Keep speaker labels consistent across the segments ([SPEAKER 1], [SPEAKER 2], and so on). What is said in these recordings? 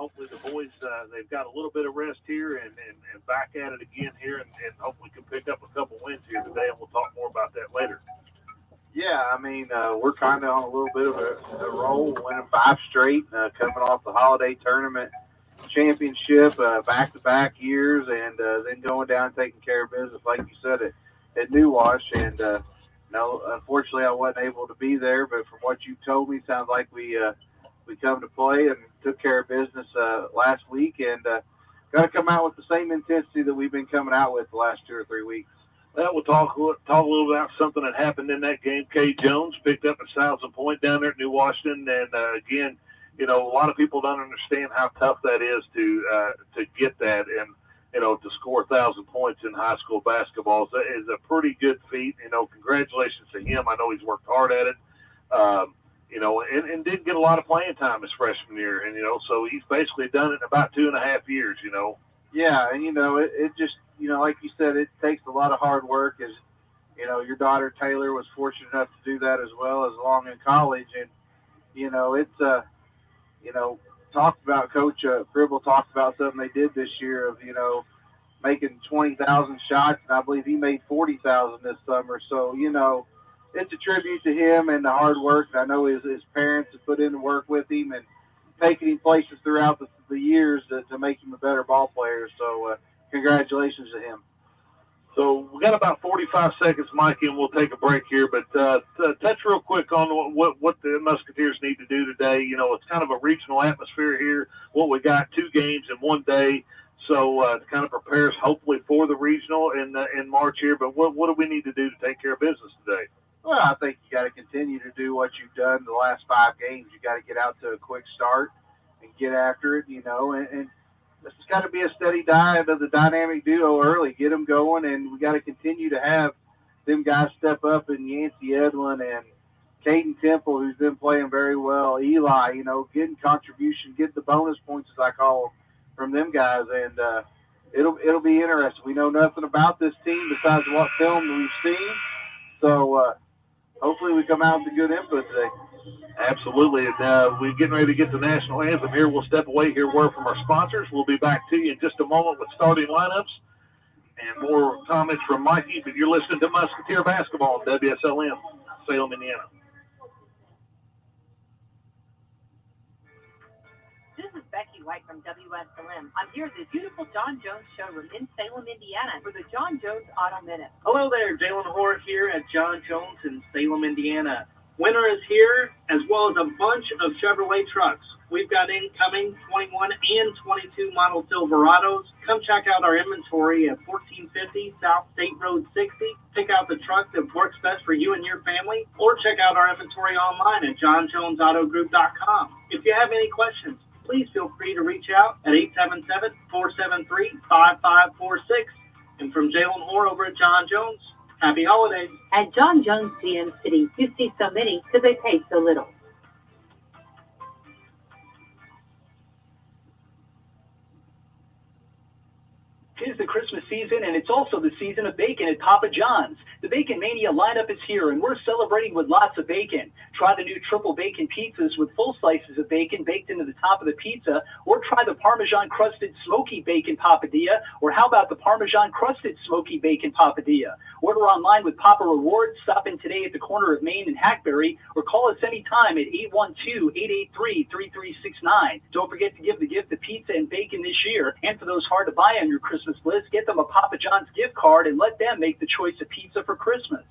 [SPEAKER 1] hopefully the boys, they've got a little bit of rest here and back at it again here and hopefully can pick up a couple wins here today, and we'll talk more about that later.
[SPEAKER 2] Yeah, I mean, we're kind of on a little bit of a roll, winning 5 straight, coming off the holiday tournament championship, back-to-back years, and then going down and taking care of business, like you said, at New Wash. And, no, unfortunately, I wasn't able to be there, but from what you told me, sounds like we come to play and took care of business last week, and got to come out with the same intensity that we've been coming out with the last 2 or 3 weeks.
[SPEAKER 1] Well, we'll talk a little about something that happened in that game. Kay Jones picked up a 1,000-point down there at New Washington, and again, a lot of people don't understand how tough that is to get that, and to score 1,000 points in high school basketball is a pretty good feat. Congratulations to him. I know he's worked hard at it. And did get a lot of playing time his freshman year, and so he's basically done it in about 2.5 years.
[SPEAKER 2] Yeah, and it just like you said, it takes a lot of hard work. As your daughter Taylor was fortunate enough to do that as well as along in college, and it's talked about Coach Fribble talked about something they did this year of making 20,000 shots, and I believe he made 40,000 this summer. So it's a tribute to him and the hard work. I know his parents have put in the work with him and taken him places throughout the years to make him a better ball player. So congratulations to him.
[SPEAKER 1] So we got about 45 seconds, Mikey, and we'll take a break here. But touch real quick on what the Musketeers need to do today. It's kind of a regional atmosphere here. What we got, 2 games in 1 day. So to kind of prepare us hopefully for the regional in March here. But what do we need to do to take care of business today?
[SPEAKER 2] Well, I think you got to continue to do what you've done the last 5 games. You got to get out to a quick start and get after it, and it's got to be a steady diet of the dynamic duo early. Get them going, and we got to continue to have them guys step up, and Yancey Edwin and Caden Temple, who's been playing very well. Eli, getting contribution, get the bonus points, as I call them, from them guys, and it'll be interesting. We know nothing about this team besides what film we've seen, so hopefully we come out with a good input today.
[SPEAKER 1] Absolutely. And we're getting ready to get the national anthem here. We'll step away here, word from our sponsors. We'll be back to you in just a moment with starting lineups and more comments from Mikey. But you're listening to Musketeer Basketball on WSLM, Salem, Indiana.
[SPEAKER 3] This is Becky White from WSLM. I'm here at the beautiful John Jones showroom in Salem, Indiana for the John Jones Auto Minute.
[SPEAKER 4] Hello there, Jalen Hoare here at John Jones in Salem, Indiana. Winter is here, as well as a bunch of Chevrolet trucks. We've got incoming 21 and 22 model Silverados. Come check out our inventory at 1450 South State Road 60. Pick out the truck that works best for you and your family, or check out our inventory online at johnjonesautogroup.com. If you have any questions, please feel free to reach out at 877-473-5546. And from Jalen Hoare over at John Jones, happy holidays.
[SPEAKER 3] At John Jones GM City, you see so many because they pay so little.
[SPEAKER 5] Tis the Christmas season, and it's also the season of bacon at Papa John's. The Bacon Mania lineup is here, and we're celebrating with lots of bacon. Try the new triple bacon pizzas with full slices of bacon baked into the top of the pizza, or try the Parmesan-crusted smoky bacon papadilla, or how about the Parmesan-crusted smoky bacon papadilla? Order online with Papa Rewards. Stop in today at the corner of Main and Hackberry, or call us anytime at 812-883-3369. Don't forget to give the gift of pizza and bacon this year, and for those hard to buy on your Christmas list, get them a Papa John's gift card and let them make the choice of pizza for Christmas.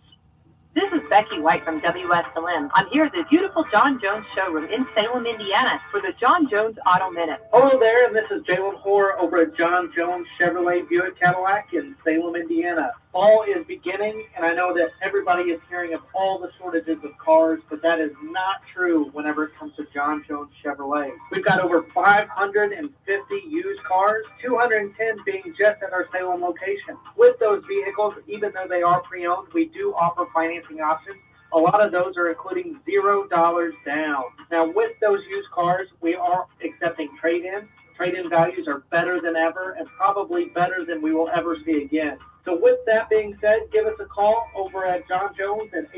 [SPEAKER 3] This is Becky White from WSLM. I'm here at the beautiful John Jones showroom in Salem, Indiana for the John Jones Auto Minute.
[SPEAKER 4] Hello there, and this is Jalen Hoare over at John Jones Chevrolet Buick Cadillac in Salem, Indiana. Fall is beginning, and I know that everybody is hearing of all the shortages of cars, but that is not true whenever it comes to John Jones Chevrolet. We've got over 550 used cars, 210 being just at our Salem location. With those vehicles, even though they are pre-owned, we do offer financing options. A lot of those are including $0 down. Now, with those used cars, we are accepting trade-ins. Trade-in values are better than ever and probably better than we will ever see again. So with that being said, give us a call over at John Jones at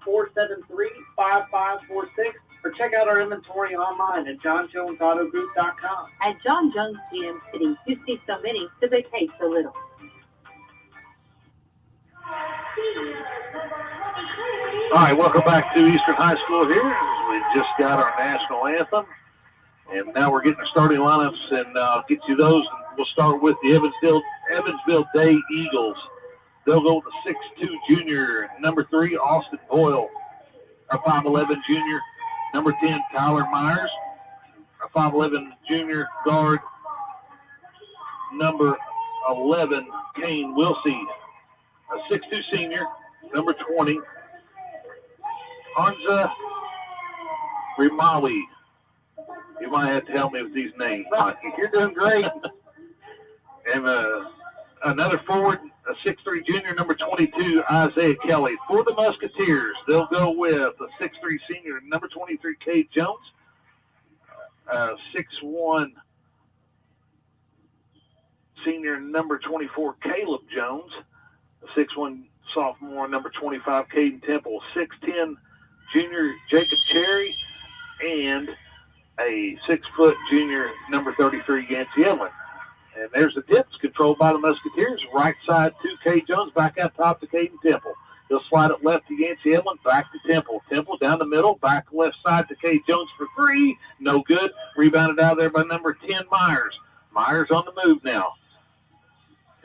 [SPEAKER 4] 877-473-5546 or check check out our inventory online at johnjonesautogroup.com.
[SPEAKER 3] At John Jones GM City, you see so many, so they pay so little.
[SPEAKER 1] All right, welcome back to Eastern High School here. We just got our national anthem, and now we're getting our starting lineups, and I'll get you those. We'll start with the Evansville Day Eagles. They'll go with the 6'2 junior, number 3, Austin Boyle. Our 5'11 junior, number 10, Tyler Myers. Our 5'11 junior guard, number 11, Kane Wilsey. A 6'2 senior, number 20, Hansa Rimali. You might have to help me with these names, Mike.
[SPEAKER 2] You're doing great.
[SPEAKER 1] And another forward, a 6'3 junior, number 22, Isaiah Kelly. For the Musketeers, they'll go with a 6'3 senior, number 23, Cade Jones. 6'1 senior, number 24, Caleb Jones. A 6'1 sophomore, number 25, Caden Temple. 6'10 junior, Jacob Cherry. And a 6-foot junior, number 33, Yancey Edlin. And there's the tips controlled by the Musketeers. Right side to Cade Jones, back out top to Caden Temple. He'll slide it left to Yancey Edlin, back to Temple. Temple down the middle, back left side to Cade Jones for 3. No good. Rebounded out there by number 10, Myers. Myers on the move now.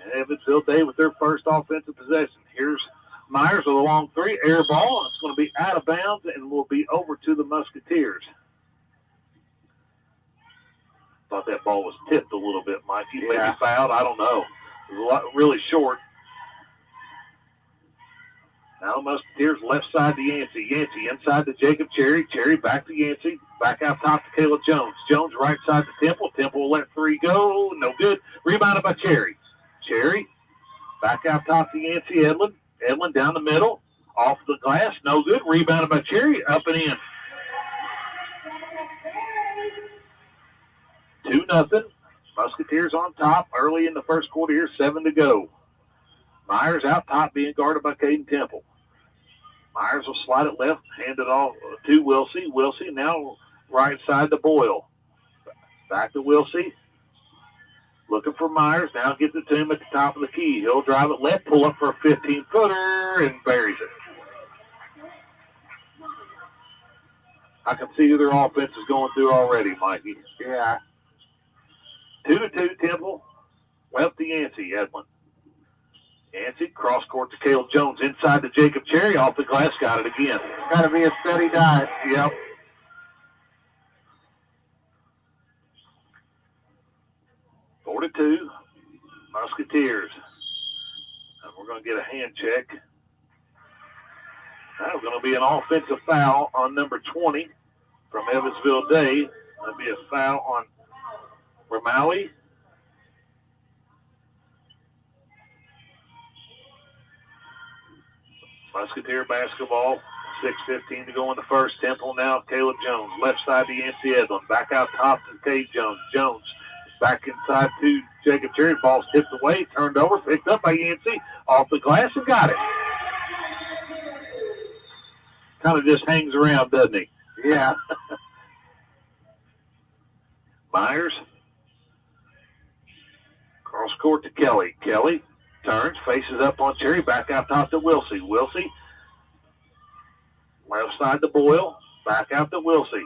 [SPEAKER 1] And Evansville Day with their first offensive possession. Here's Myers with a long 3, air ball. It's going to be out of bounds and will be over to the Musketeers. Thought that ball was tipped a little bit, Mike. He maybe fouled. I don't know. It was really short. Now the Musketeers left side to Yancey. Yancey inside to Jacob Cherry. Cherry back to Yancey. Back out top to Caleb Jones. Jones right side to Temple. Temple will let 3 go. No good. Rebounded by Cherry. Cherry back out top to Yancey Edlin. Edlin down the middle. Off the glass. No good. Rebounded by Cherry. Up and in. 2-0. Musketeers on top early in the first quarter here, 7 to go. Myers out top being guarded by Caden Temple. Myers will slide it left, hand it off to Wilsey. Wilsey now right side to Boyle. Back to Wilsey. Looking for Myers. Now gets it to him at the top of the key. He'll drive it left, pull up for a 15-footer, and buries it. I can see who their offense is going through already, Mikey.
[SPEAKER 2] Yeah.
[SPEAKER 1] 2-2 Temple. Left to Yancey Edlin. Yancey cross court to Caleb Jones. Inside to Jacob Cherry. Off the glass. Got it again.
[SPEAKER 2] Got to be a steady dive.
[SPEAKER 1] Yep. Four to 2. Musketeers. And we're going to get a hand check. That's going to be an offensive foul on number 20 from Evansville Day. That'll be a foul on Rimali. Musketeer basketball, 6:15 to go in the first. Temple now, Caleb Jones. Left side to Yancey Edlin. Back out top to Cade Jones. Jones back inside to Jacob Cherry. Ball's tipped away, turned over, picked up by Yancey. Off the glass and got it. Kind of just hangs around, doesn't he?
[SPEAKER 2] Yeah.
[SPEAKER 1] Myers. Cross court to Kelly. Kelly turns, faces up on Cherry, back out top to Wilsey. Wilsey, left side to Boyle, back out to Wilsey.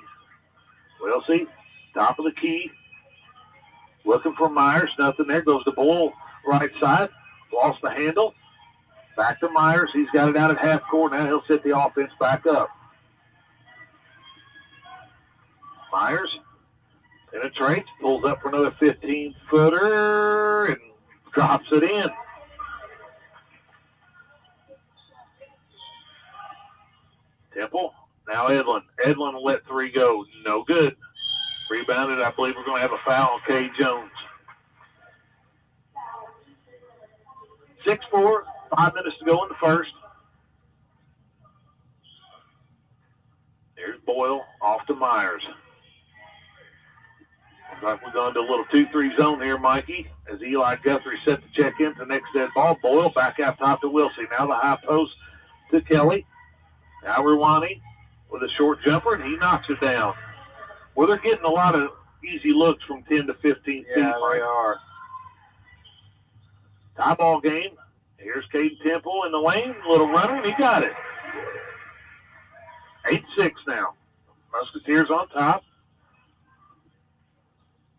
[SPEAKER 1] Wilsey, top of the key, looking for Myers, nothing there, goes to Boyle, right side, lost the handle, back to Myers, he's got it out at half court, now he'll set the offense back up. Myers penetrates, pulls up for another 15-footer, and drops it in. Temple, now Edlin. Edlin will let 3 go. No good. Rebounded. I believe we're going to have a foul on Cade Jones. 6-4, 5 minutes to go in the first. There's Boyle off to Myers. Looks like we're going to a little 2-3 zone here, Mikey, as Eli Guthrie set the check in to the next dead ball. Boyle back out top to Wilsey. Now the high post to Kelly. Now Rwani with a short jumper, and he knocks it down. Well, they're getting a lot of easy looks from 10 to 15 feet.
[SPEAKER 2] Yeah, they are.
[SPEAKER 1] Tie ball game. Here's Caden Temple in the lane. Little runner, and he got it. 8-6 now. Musketeers on top.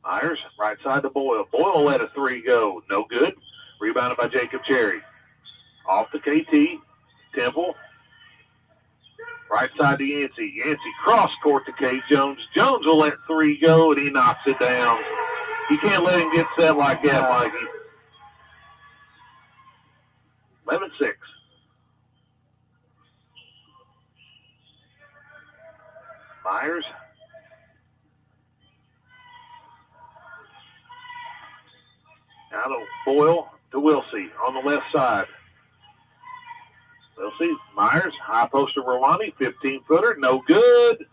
[SPEAKER 1] Myers, right side to Boyle. Boyle let a three go. No good. Rebounded by Jacob Cherry. Off to KT. Temple. Right side to Yancey. Yancey cross court to Kate Jones. Jones will let three go, and he knocks it down. You can't let him get set like that, Mikey. 11-6. Myers. Now to Boyle to Wilsey on the left side. Wilsey, Myers, high post to Rwani, 15-footer, no good.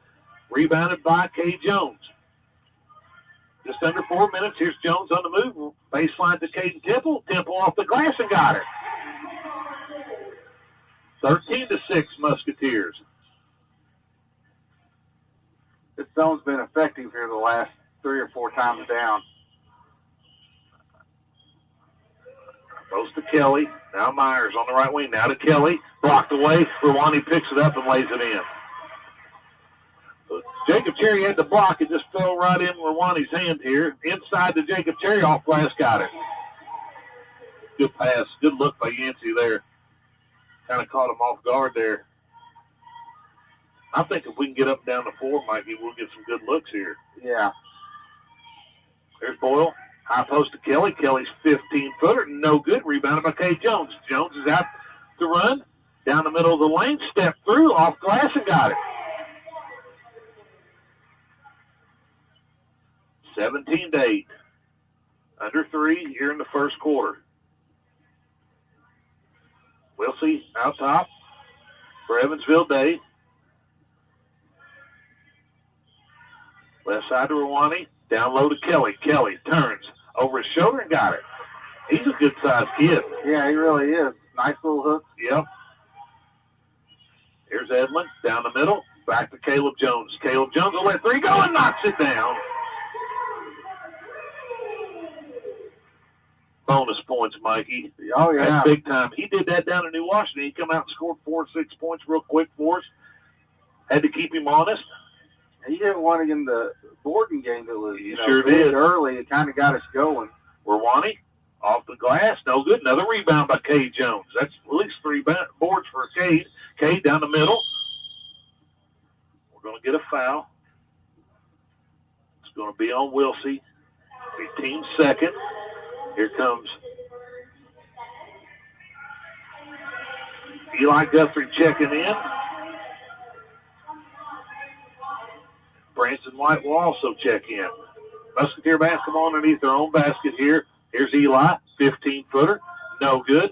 [SPEAKER 1] Rebounded by Kay Jones. Just under 4 minutes. Here's Jones on the move. Baseline to Caden Temple. Temple off the glass and got it. 13-6 Musketeers.
[SPEAKER 2] This zone's been effective here the last 3 or 4 times down.
[SPEAKER 1] Goes to Kelly. Now Myers on the right wing. Now to Kelly. Blocked away. Rwani picks it up and lays it in. So Jacob Cherry had the block. It just fell right in Rwani's hand here. Inside to Jacob Cherry. Off glass. Got it. Good pass. Good look by Yancey there. Kind of caught him off guard there. I think if we can get up and down the floor, Mikey, we'll get some good looks here.
[SPEAKER 2] Yeah.
[SPEAKER 1] There's Boyle. High post to Kelly. Kelly's 15-footer. No good. Rebounded by Kay Jones. Jones is out to run. Down the middle of the lane. Stepped through. Off glass and got it. 17-8. Under 3 here in the first quarter. We'll see out top for Evansville Day. Left side to Rwani. Down low to Kelly. Kelly turns over his shoulder and got it. He's a good-sized kid.
[SPEAKER 2] Yeah, he really is. Nice little hook.
[SPEAKER 1] Yep. Here's Edlin down the middle. Back to Caleb Jones. Caleb Jones will let three go and knocks it down. Bonus points, Mikey.
[SPEAKER 2] Oh, yeah.
[SPEAKER 1] That's big time. He did that down in New Washington. He come out and scored 4 or 6 points real quick for us. Had to keep him honest.
[SPEAKER 2] He hit one in the Borden game that was
[SPEAKER 1] Sure did.
[SPEAKER 2] early. It kind of got us going.
[SPEAKER 1] Rwani off the glass. No good. Another rebound by Cade Jones. That's at least 3 boards for Cade. Cade down the middle. We're going to get a foul. It's going to be on Wilsey. 15 second. Here comes Eli Guthrie checking in. Branson White will also check in. Musketeer basketball underneath their own basket here. Here's Eli, 15-footer, no good.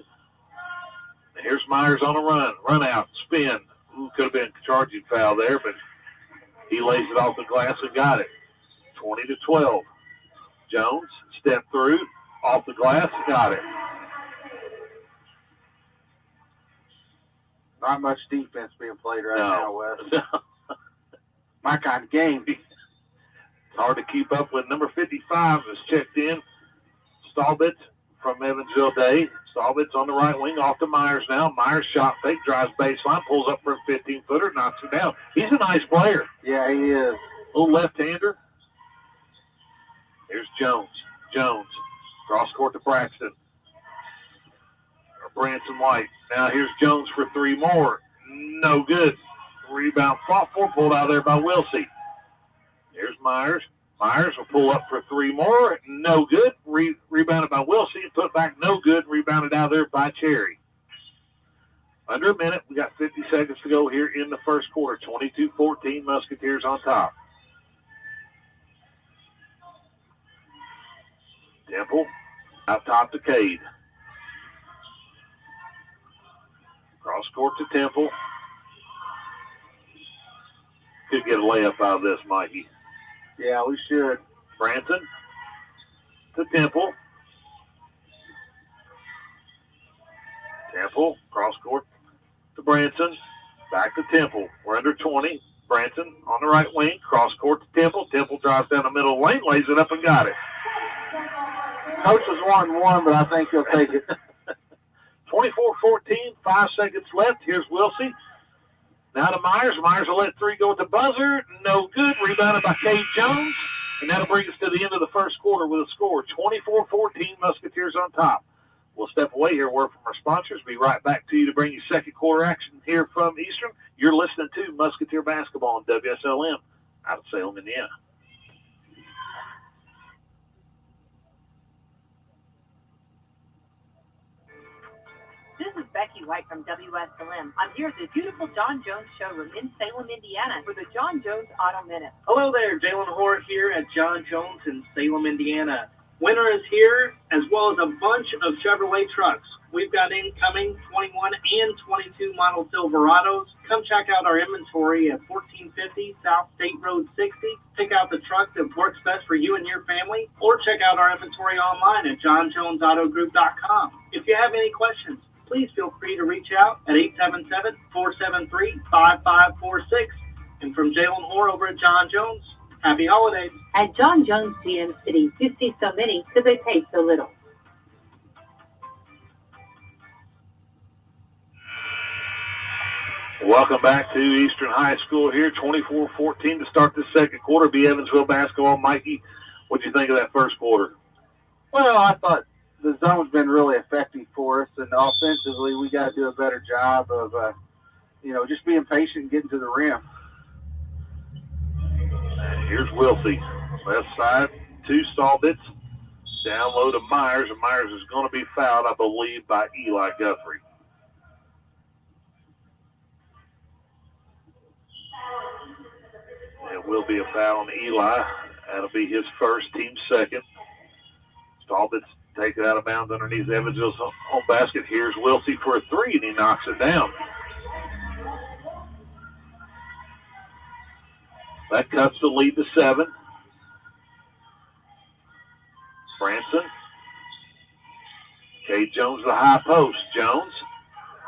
[SPEAKER 1] And here's Myers on a run. Run out, spin. Ooh, could have been a charging foul there, but he lays it off the glass and got it. 20-12. Jones stepped through, off the glass, got it.
[SPEAKER 2] Not much defense being played right now, Wes.
[SPEAKER 1] No.
[SPEAKER 2] My kind of game.
[SPEAKER 1] It's hard to keep up with. Number 55 is checked in. Stallbitz from Evansville Day. Stallbitz on the right wing, off to Myers now. Myers shot fake, drives baseline, pulls up for a 15-footer, knocks it down. He's a nice player.
[SPEAKER 2] Yeah, he is.
[SPEAKER 1] Little left-hander. Here's Jones. Jones. Cross court to Braxton. Or Branson White. Now here's Jones for 3 more. No good. Rebound fought for, pulled out there by Wilsey. Here's Myers. Myers will pull up for 3 more. No good. Rebounded by Wilsey. Put back no good. Rebounded out there by Cherry. Under a minute. We got 50 seconds to go here in the first quarter. 22-14 Musketeers on top. Temple out top to Cade. Cross court to Temple. Could get a layup out of this, Mikey.
[SPEAKER 2] Yeah, we should.
[SPEAKER 1] Branson to Temple. Temple, cross court to Branson. Back to Temple. We're under 20. Branson on the right wing, cross court to Temple. Temple drives down the middle of the lane, lays it up and got it.
[SPEAKER 2] Coach was 1-1, but I think he'll take it.
[SPEAKER 1] 24-14, 5 seconds left. Here's Wilsey. Now to Myers. Myers will let three go at the buzzer. No good. Rebounded by Cade Jones. And that'll bring us to the end of the first quarter with a score. 24-14, Musketeers on top. We'll step away here, word from our sponsors. Be right back to you to bring you second quarter action here from Eastern. You're listening to Musketeer Basketball on WSLM out of Salem, Indiana.
[SPEAKER 3] This is Becky White from WSLM. I'm here at the beautiful John Jones showroom in Salem, Indiana for the John Jones Auto Minute.
[SPEAKER 4] Hello there, Jalen Hoare here at John Jones in Salem, Indiana. Winter is here, as well as a bunch of Chevrolet trucks. We've got incoming 21 and 22 model Silverados. Come check out our inventory at 1450 South State Road 60. Pick out the truck that works best for you and your family, or check out our inventory online at johnjonesautogroup.com. If you have any questions, please feel free to reach out at 877-473-5546. And from Jalen Hoare over at John Jones, happy holidays.
[SPEAKER 3] At John Jones GM City, you see so many because they pay so little.
[SPEAKER 1] Welcome back to Eastern High School here. 24-14 to start the second quarter. Be Evansville basketball. Mikey, what do you think of that first quarter?
[SPEAKER 2] Well, I thought the zone's been really effective for us, and offensively we got to do a better job of, just being patient and getting to the rim.
[SPEAKER 1] And here's Wilsey. Left side, two Salbits. Down low to Myers, and Myers is going to be fouled, I believe, by Eli Guthrie. It will be a foul on Eli. That'll be his first, team second. Salbits take it out of bounds underneath Evansville's home basket. Here's Wilsey for a three, and he knocks it down. That cuts the lead to 7. Branson. Cade Jones to the high post. Jones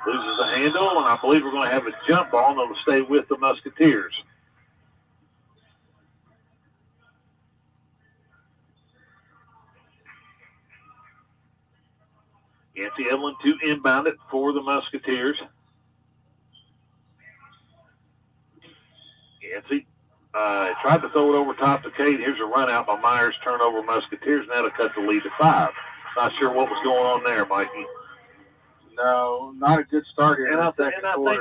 [SPEAKER 1] loses the handle, and I believe we're going to have a jump ball, and it'll stay with the Musketeers. Yancey Edlin to inbound it for the Musketeers. Yancey tried to throw it over top to Cade. Here's a run out by Myers, turnover Musketeers, and that'll cut the lead to 5. Not sure what was going on there, Mikey.
[SPEAKER 2] No, not a good start here.
[SPEAKER 1] And I think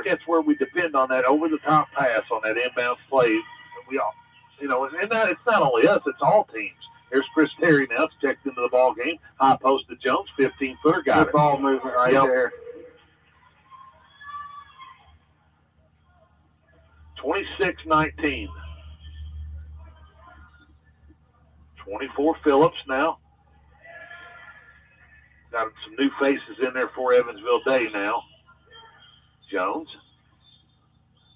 [SPEAKER 1] that's where we depend on that over-the-top pass on that inbound play. We all, and that, it's not only us, it's all teams. Here's Chris Terry now. It's checked into the ball game. High post to Jones, 15-footer, got
[SPEAKER 2] good
[SPEAKER 1] it.
[SPEAKER 2] Ball movement right there.
[SPEAKER 1] 26-19. 24 Phillips now. Got some new faces in there for Evansville Day now. Jones.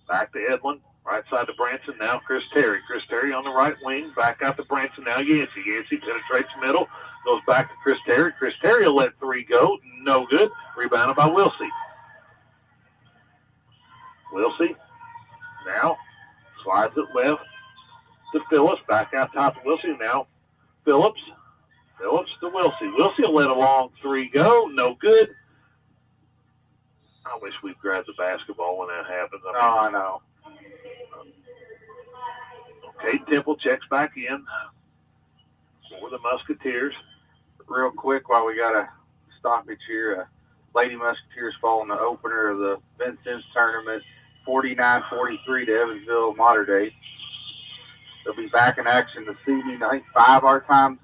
[SPEAKER 1] Back to Edlin. Right side to Branson. Now Chris Terry. Chris Terry on the right wing. Back out to Branson. Now Yancey. Yancey penetrates middle. Goes back to Chris Terry. Chris Terry will let three go. No good. Rebounded by Wilsey. Wilsey now slides it left to Phillips. Back out top to Wilsey. Now Phillips. Phillips to Wilsey. Wilsey will let a long three go. No good. I wish we'd grabbed the basketball when that happens.
[SPEAKER 2] I know.
[SPEAKER 1] Okay, Temple checks back in for the Musketeers.
[SPEAKER 2] Real quick, while we got a stoppage here, Lady Musketeers fall in the opener of the Vincennes tournament, 49-43 to Evansville Mater Dei. They'll be back in action this evening, I think 5 our time.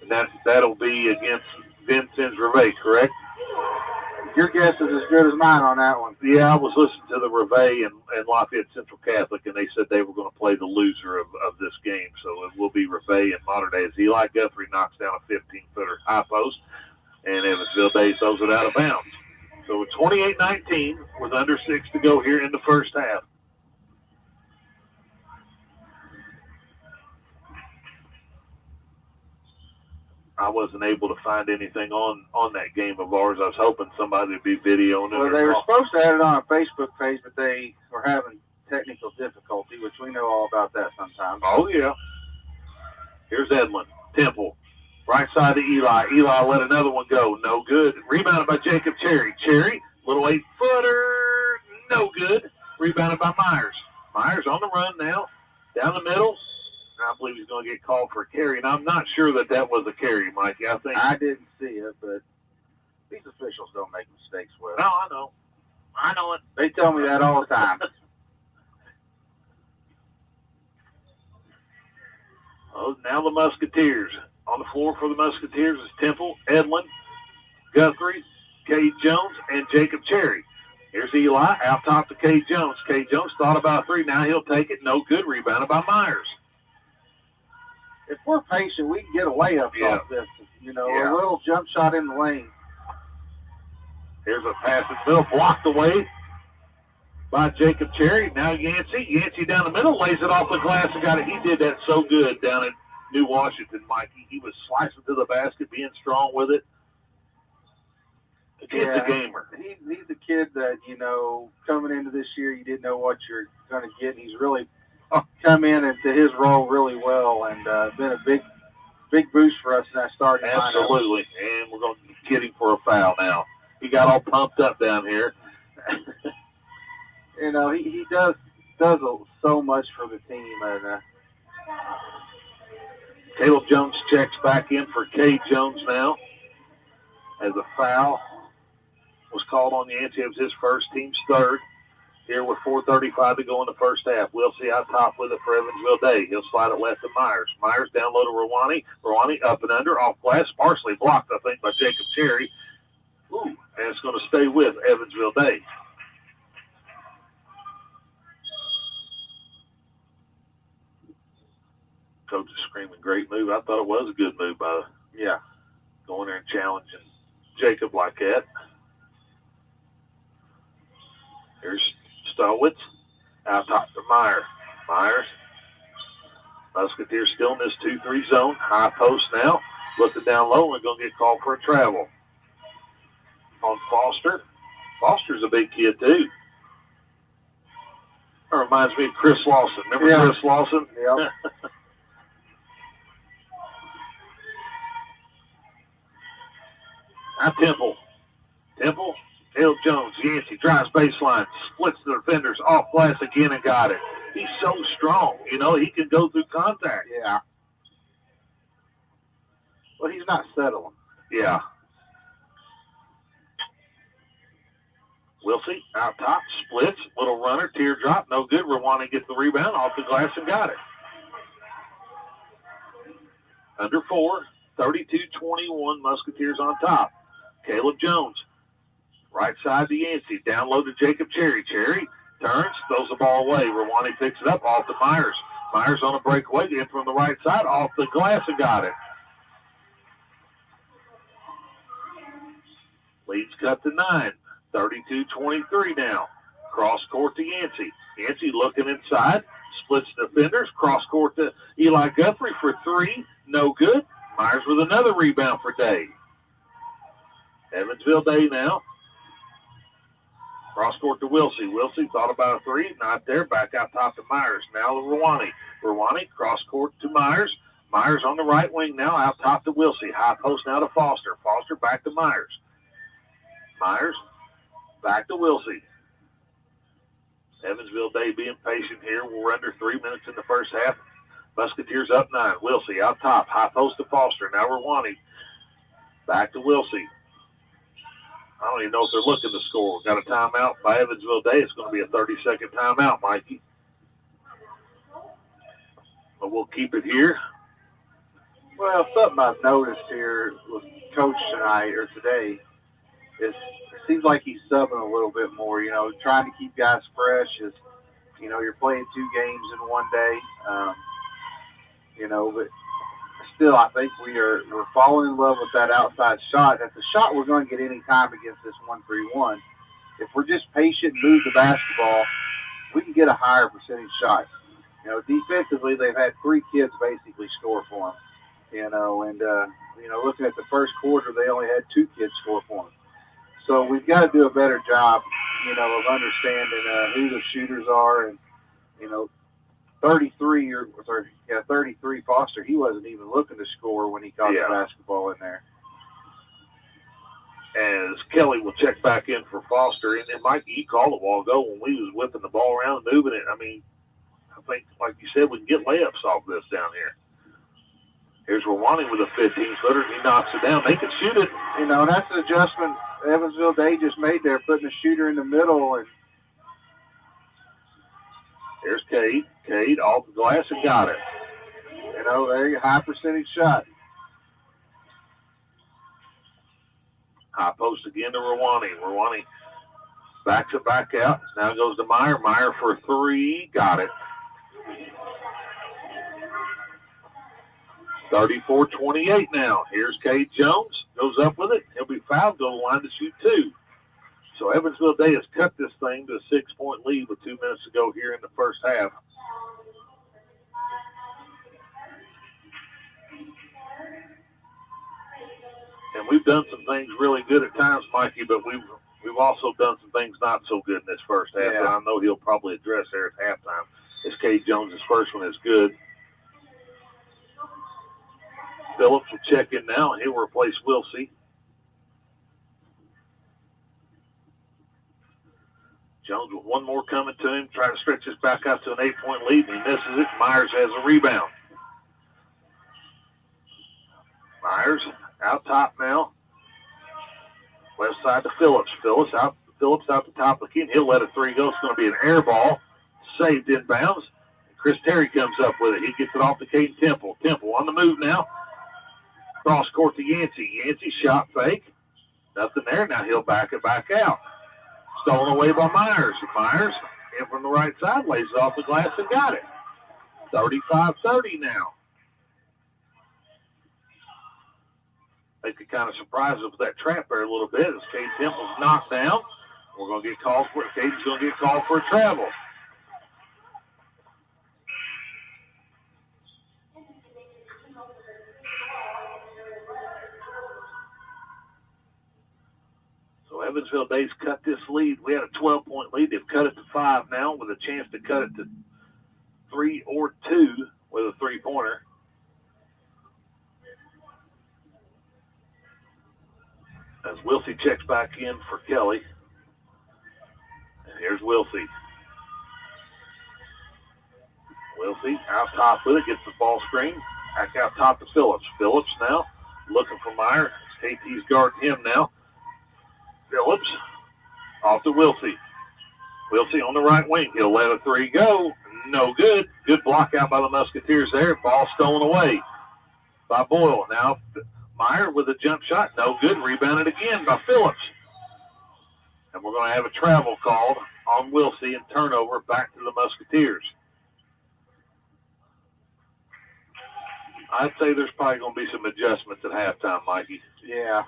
[SPEAKER 1] And that'll be against Vincennes Reveille, correct?
[SPEAKER 2] Your guess is as good as mine on that one.
[SPEAKER 1] Yeah, I was listening to the Reveille and Lafayette Central Catholic, and they said they were going to play the loser of this game. So it will be Reveille and Mater Dei as Eli Guthrie knocks down a 15-footer high post, and Evansville Day throws it out of bounds. So it's 28-19 with under 6 to go here in the first half. I I wasn't able to find anything on that game of ours. I was hoping somebody would be videoing it.
[SPEAKER 2] Well, they were supposed to have it on a Facebook page, but they were having technical difficulty, which we know all about that sometimes.
[SPEAKER 1] Oh, yeah. Here's Edlin. Temple. Right side to Eli. Eli let another one go. No good. Rebounded by Jacob Cherry. Cherry, little 8-footer. No good. Rebounded by Myers. Myers on the run now. Down the middle. I believe he's going to get called for a carry. And I'm not sure that was a carry, Mikey.
[SPEAKER 2] I didn't see it, but these officials don't make mistakes with it.
[SPEAKER 1] No, I know. I know it.
[SPEAKER 2] They tell me that all the time.
[SPEAKER 1] Oh, now the Musketeers. On the floor for the Musketeers is Temple, Edlin, Guthrie, Cade Jones, and Jacob Cherry. Here's Eli out top to Cade Jones. Cade Jones thought about a three. Now he'll take it. No good. Rebounded by Myers.
[SPEAKER 2] If we're patient, we can get a layup off this. A little jump shot in the lane.
[SPEAKER 1] Here's a pass in the middle, blocked away by Jacob Cherry. Now Yancey. Yancey down the middle, lays it off the glass and got it. He did that so good down at New Washington, Mikey. He was slicing to the basket, being strong with it. The kid's a gamer.
[SPEAKER 2] He's a kid that, coming into this year, you didn't know what you're going to get. He's really come in into his role really well and been a big boost for us in that starting lineup.
[SPEAKER 1] Absolutely. And we're going to get him for a foul now. He got all pumped up down here.
[SPEAKER 2] He does so much for the team. And
[SPEAKER 1] Caleb Jones checks back in for Cade Jones now as a foul was called on Yancey. It was his first, team's third. Here with 4:35 to go in the first half. We'll see out top with it for Evansville Day. He'll slide it left to Myers. Myers down low to Rawani. Rawani up and under, off glass, partially blocked, I think, by Jacob Cherry. Ooh, and it's going to stay with Evansville Day. Coach is screaming, great move. I thought it was a good move by, going there and challenging Jacob like that. Here's Stowitz out top to Myers. Myers. Musketeers still in this 2-3 zone. High post now. Looking down low. We're going to get called for a travel. On Foster. Foster's a big kid, too. That reminds me of Chris Lawson. Remember Chris Lawson?
[SPEAKER 2] Yeah.
[SPEAKER 1] Now Temple. Caleb Jones, Yancey, drives baseline, splits the defenders, off glass again and got it. He's so strong, he can go through contact.
[SPEAKER 2] Yeah. Well, he's not settling.
[SPEAKER 1] Yeah. Wilsey, out top, splits, little runner, teardrop, no good. Rawani gets the rebound, off the glass and got it. Under 4, 32-21, Musketeers on top. Caleb Jones. Right side to Yancey. Down low to Jacob Cherry. Cherry turns, throws the ball away. Rawani picks it up off to Myers. Myers on a breakaway, in from the right side, off the glass and got it. Leads cut to 9. 32-23 now. Cross court to Yancey. Yancey looking inside. Splits defenders. Cross court to Eli Guthrie for 3. No good. Myers with another rebound for Day. Evansville Day now. Cross court to Wilsey. Wilsey thought about a 3. Not there. Back out top to Myers. Now to Rawani. Rawani cross court to Myers. Myers on the right wing now. Out top to Wilsey. High post now to Foster. Foster back to Myers. Myers back to Wilsey. Evansville Day being patient here. We're under 3 minutes in the first half. Musketeers up 9. Wilsey out top. High post to Foster. Now Rawani. Back to Wilsey. I don't even know if they're looking to score. We've got a timeout by Evansville Day. It's going to be a 30-second timeout, Mikey. But we'll keep it here.
[SPEAKER 2] Well, something I've noticed here with Coach tonight or today is it seems like he's subbing a little bit more, trying to keep guys fresh. You're playing 2 games in one day, but still, I think we're falling in love with that outside shot. That's a shot we're going to get any time against this 1-3-1. If we're just patient and move the basketball, we can get a higher percentage shot. Defensively, they've had 3 kids basically score for them. you know, and, you know, looking at the first quarter, they only had 2 kids score for them. So we've got to do a better job, you know, of understanding who the shooters are. And, you know, 33 Foster, he wasn't even looking to score when he caught the basketball in there.
[SPEAKER 1] As Kelly will check back in for Foster. And Mikey, you called it a while ago when we was whipping the ball around and moving it. I mean, I think, like you said, we can get layups off this down here. Here's Rwani with a 15-footer. He knocks it down. They can shoot it.
[SPEAKER 2] You know, and that's an adjustment Evansville Day just made there, putting a shooter in the middle. And
[SPEAKER 1] here's Cade. Cade off the glass and got it.
[SPEAKER 2] You know, very high percentage shot.
[SPEAKER 1] High post again to Rwani. Rwani backs it back out. Now goes to Meyer. Meyer for 3. Got it. 34-28 now. Here's Cade Jones. Goes up with it. He'll be fouled. Go to the line to shoot 2. So Evansville Day has cut this thing to a 6-point lead with 2 minutes to go here in the first half. And we've done some things really good at times, Mikey, but we've also done some things not so good in this first half.
[SPEAKER 2] Yeah.
[SPEAKER 1] And I know he'll probably address there at halftime. As Cade Jones' first one is good. Phillips will check in now, and he'll replace Wilsey. Jones with one more coming to him, trying to stretch this back out to an 8-point lead, and he misses it. Myers has a rebound. Myers out top now. Left side to Phillips. Phillips out the top of the key, and he'll let a 3 go. It's going to be an air ball, saved inbounds. Chris Terry comes up with it. He gets it off to Caden Temple. Temple on the move now. Cross court to Yancey. Yancey shot fake. Nothing there. Now he'll back it back out. Stolen away by Myers. Myers in from the right side, lays it off the glass and got it. 35-30 now. They could kind of surprise us with that trap there a little bit as Cade Temple's knocked down. We're going to get called for it. Cade's going to get called for a travel. So Evansville Day's cut this lead. We had a 12-point lead. They've cut it to 5 now with a chance to cut it to 3 or 2 with a 3-pointer. As Wilsey checks back in for Kelly. And here's Wilsey. Wilsey out top with it, gets the ball screen. Back out top to Phillips. Phillips now looking for Meyer. KT's guarding him now. Phillips off to Wilsey. Wilsey on the right wing. He'll let a 3 go. No good. Good block out by the Musketeers there. Ball stolen away by Boyle. Now Meyer with a jump shot. No good. Rebounded again by Phillips. And we're going to have a travel called on Wilsey and turnover back to the Musketeers. I'd say there's probably going to be some adjustments at halftime, Mikey.
[SPEAKER 2] Yeah.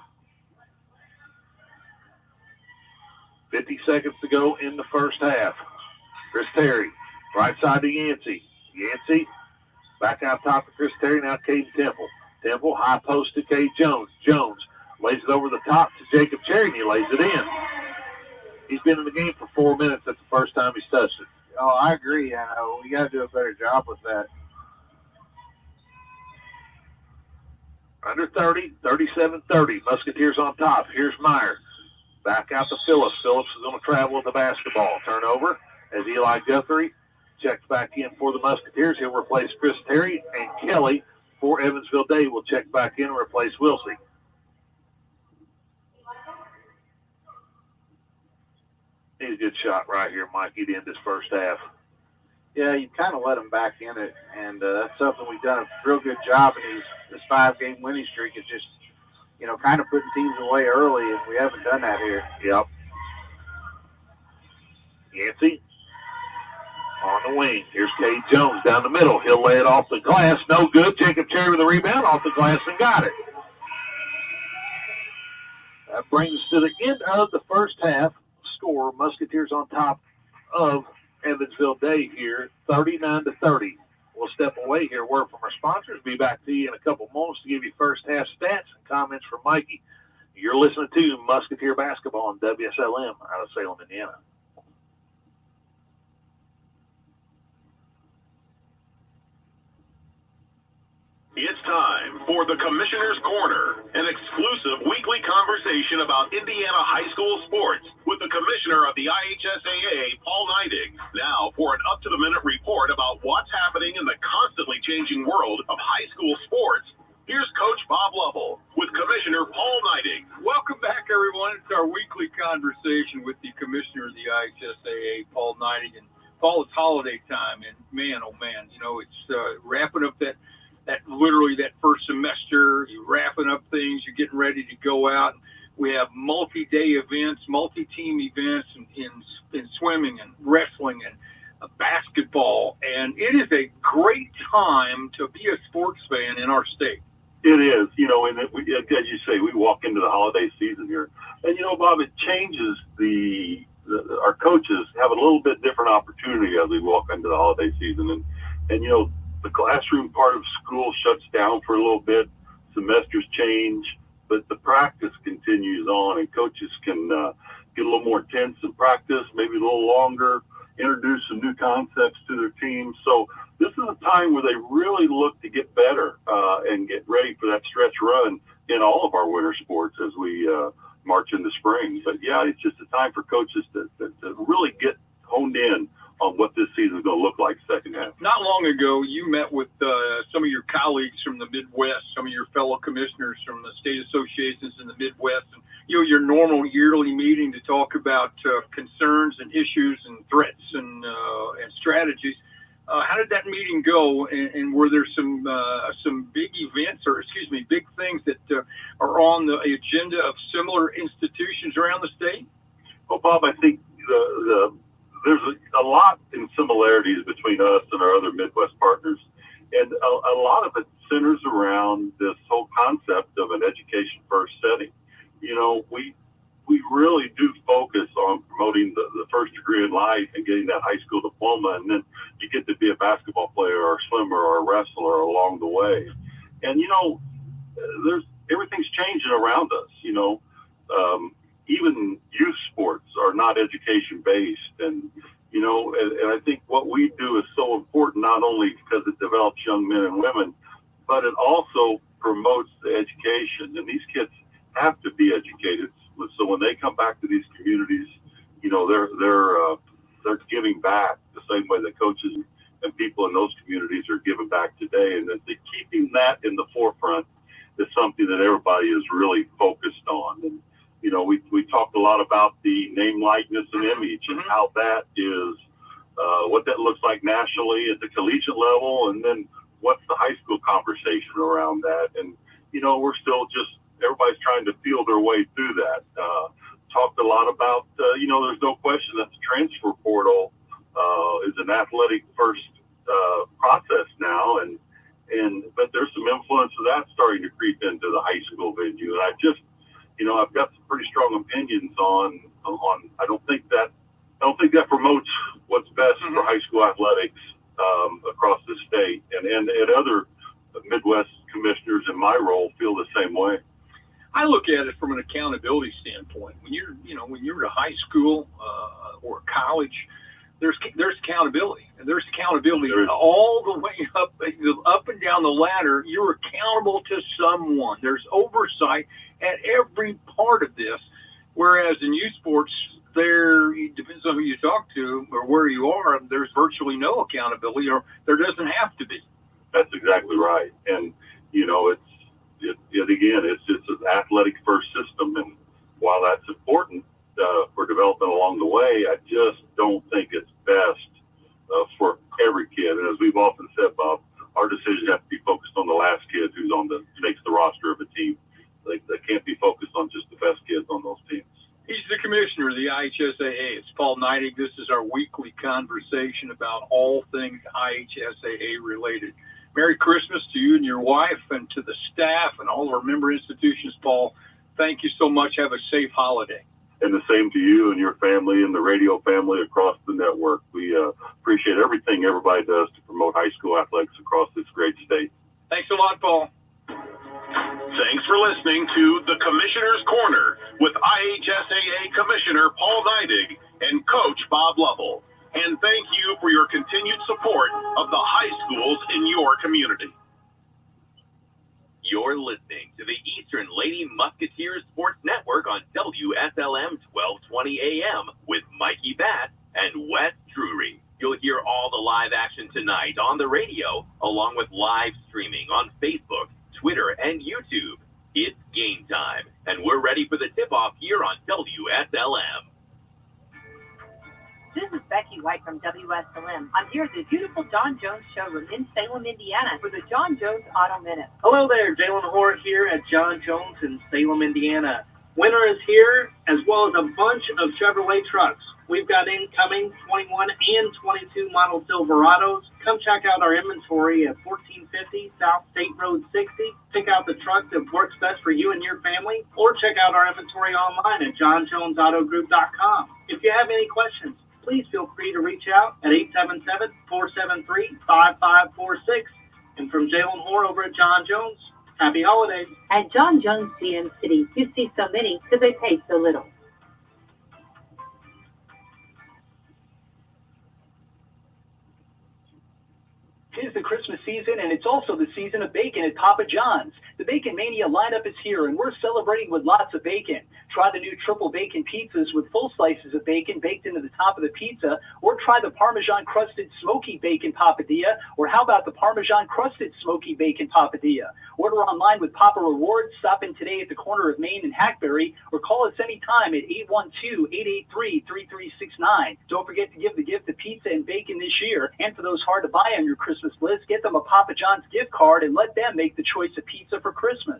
[SPEAKER 1] 50 seconds to go in the first half. Chris Terry, right side to Yancey. Yancey, back out top to Chris Terry. Now Caden Temple. Temple, high post to Cade Jones. Jones lays it over the top to Jacob Cherry, and he lays it in. He's been in the game for 4 minutes. That's the first time he's touched it.
[SPEAKER 2] Oh, I agree. We got to do a better job with that.
[SPEAKER 1] Under 30, 37-30. Musketeers on top. Here's Meyer. Back out to Phillips. Phillips is going to travel with the basketball. Turnover as Eli Guthrie checks back in for the Musketeers. He'll replace Chris Terry, and Kelly for Evansville Day will check back in and replace Wilsey. He's a good shot right here, Mikey, to end this first half.
[SPEAKER 2] Yeah, you kind of let them back in it, and that's something we've done a real good job in this 5-game winning streak is just, you know, kind of putting teams away early, and we haven't done that here.
[SPEAKER 1] Yep. Yancey on the wing. Here's Cade Jones down the middle. He'll lay it off the glass. No good. Jacob Cherry with the rebound off the glass and got it. That brings us to the end of the first half. Score, Musketeers on top of Evansville Day here, 39-30. We'll step away here, word from our sponsors. Be back to you in a couple moments to give you first half stats and comments from Mikey. You're listening to Musketeer Basketball on WSLM out of Salem, Indiana.
[SPEAKER 6] It's time for the Commissioner's Corner, an exclusive weekly conversation about Indiana high school sports with the Commissioner of the IHSAA, Paul Neidig. Now for an up-to-the-minute report about what's happening in the constantly changing world of high school sports. Here's Coach Bob Lovell with Commissioner Paul Neidig.
[SPEAKER 7] Welcome back, everyone. It's our weekly conversation with the Commissioner of the IHSAA, Paul Neidig. And Paul, it's holiday time, and man, oh man, you know, it's wrapping up that literally that first semester. You're wrapping up things. You're getting ready to go out. We have multi-day events, multi-team events in swimming and wrestling and basketball. And it is a great time to be a sports fan in our state.
[SPEAKER 8] It is, you know, and as you say, we walk into the holiday season here. And, you know, Bob, it changes our coaches have a little bit different opportunity as we walk into the holiday season. And you know, the classroom part of school shuts down for a little bit, semesters change, but the practice continues on, and coaches can get a little more tense in practice, maybe a little longer, introduce some new concepts to their team. So this is a time where they really look to get better and get ready for that stretch run in all of our winter sports as we march into spring. But yeah, it's just a time for coaches to really get honed in on what this season is going to look like second half.
[SPEAKER 7] Not long ago, you met with some of your colleagues from the Midwest, some of your fellow commissioners from the state associations in the Midwest, and you know, your normal yearly meeting to talk about concerns and issues and threats and strategies. How did that meeting go? And were there some big events, or big things that are on the agenda of similar institutions around the state?
[SPEAKER 8] Well, Bob, I think there's a lot in similarities between us and our other Midwest partners, and a lot of it centers around this whole concept of an education-first setting. You know, we really do focus on promoting the first degree in life and getting that high school diploma, and then you get to be a basketball player or a swimmer or a wrestler along the way. And, you know, everything's changing around us, you know. Even youth sports are not education-based, and, you know, and I think what we do is so important, not only because it develops young men and women, but it also promotes the education, and these kids have to be educated. So when they come back to these communities, you know, they're giving back the same way that coaches and people in those communities are giving back today. And that keeping that in the forefront is something that everybody is really focused on. And, you know, we talked a lot about the name, likeness, and image and how that is, what that looks like nationally at the collegiate level, and then what's the high school conversation around that. And, you know, we're still everybody's trying to feel their way through that. Talked a lot about, you know, there's no question that the transfer portal is an athletic first process now, but there's some influence of that starting to creep into the high school venue. And I've got some pretty strong opinions on. I don't think that promotes what's best for high school athletics across the state, and other Midwest commissioners in my role feel the same way.
[SPEAKER 7] I look at it from an accountability standpoint. When you're at a high school or college, there's accountability, and there's accountability all the way up and down the ladder. You're accountable to someone. There's oversight at every part of this. Whereas in youth sports, it depends on who you talk to or where you are. There's virtually no accountability, or there doesn't have to be.
[SPEAKER 8] That's exactly right. And you know, it's an athletic first system, and while that's important for development along the way, I just don't think it's best for every kid. And as we've often said, Bob, our decisions have to be focused on the last kid who makes the roster of a team. They can't be focused on just the best kids on those teams.
[SPEAKER 7] He's the commissioner of the IHSAA. It's Paul Neidig. This is our weekly conversation about all things IHSAA related. Merry Christmas to you and your wife, and to the staff and all of our member institutions. Paul, thank you so much. Have a safe holiday.
[SPEAKER 8] And the same to you and your family and the radio family across the network. We appreciate everything everybody does to promote high school athletics across this great state.
[SPEAKER 7] Thanks a lot, Paul.
[SPEAKER 6] Thanks for listening to the Commissioner's Corner with IHSAA Commissioner Paul Neidig and Coach Bob Lovell. And thank you for your continued support of the high schools in your community. You're listening to the Eastern Lady Musketeers Sports Network on WSLM 1220 AM with Mikey Batt and Wes Drury. You'll hear all the live action tonight on the radio, along with live streaming on Facebook, Twitter, and YouTube. It's game time, and we're ready for the tip-off here on WSLM.
[SPEAKER 3] This is Becky White from WSLM. I'm here at the beautiful John Jones showroom in Salem, Indiana for the John Jones Auto Minute.
[SPEAKER 4] Hello there, Jalen Hoare here at John Jones in Salem, Indiana. Winter is here, as well as a bunch of Chevrolet trucks. We've got incoming 21 and 22 model Silverados. Come check out our inventory at 1450 South State Road 60. Pick out the truck that works best for you and your family, or check out our inventory online at johnjonesautogroup.com. If you have any questions, please feel free to reach out at 877-473-5546. And from Jalen Hoare over at John Jones, happy holidays.
[SPEAKER 3] At John Jones GM City, you see so many because they pay so little.
[SPEAKER 5] Tis the Christmas season, and it's also the season of bacon at Papa John's. The Bacon Mania lineup is here, and we're celebrating with lots of bacon. Try the new triple bacon pizzas with full slices of bacon baked into the top of the pizza, or try the Parmesan-crusted smoky bacon papadilla, or how about the Parmesan-crusted smoky bacon papadilla? Order online with Papa Rewards. Stop in today at the corner of Main and Hackberry, or call us anytime at 812-883-3369. Don't forget to give the gift of pizza and bacon this year. And for those hard to buy on your Christmas list, get them a Papa John's gift card and let them make the choice of pizza for Christmas.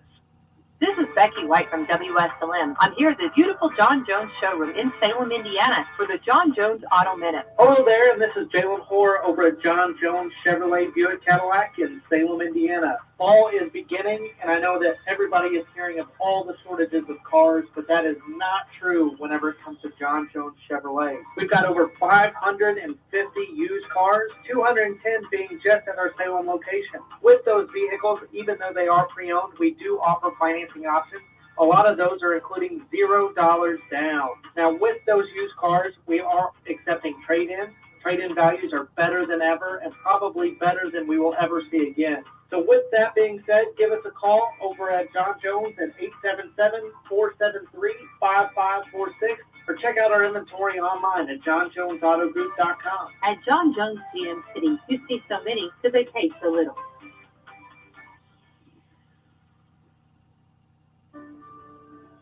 [SPEAKER 3] This is Becky White from WSLM. I'm here at the beautiful John Jones showroom in Salem, Indiana for the John Jones Auto Minute.
[SPEAKER 4] Hello there, and this is Jalen Hoare over at John Jones Chevrolet Buick Cadillac in Salem, Indiana. Fall is beginning, and I know that everybody is hearing of all the shortages of cars, but that is not true whenever it comes to John Jones Chevrolet. We've got over 550 used cars, 210 being just at our Salem location. With those vehicles, even though they are pre-owned, we do offer financing options. A lot of those are including $0 down. Now, with those used cars, we are accepting trade-ins. Trade-in values are better than ever and probably better than we will ever see again. So with that being said, give us a call over at John Jones at 877-473-5546 or check out our inventory online at johnjonesautogroup.com.
[SPEAKER 3] At John Jones GM City, you see so many because they pay so little.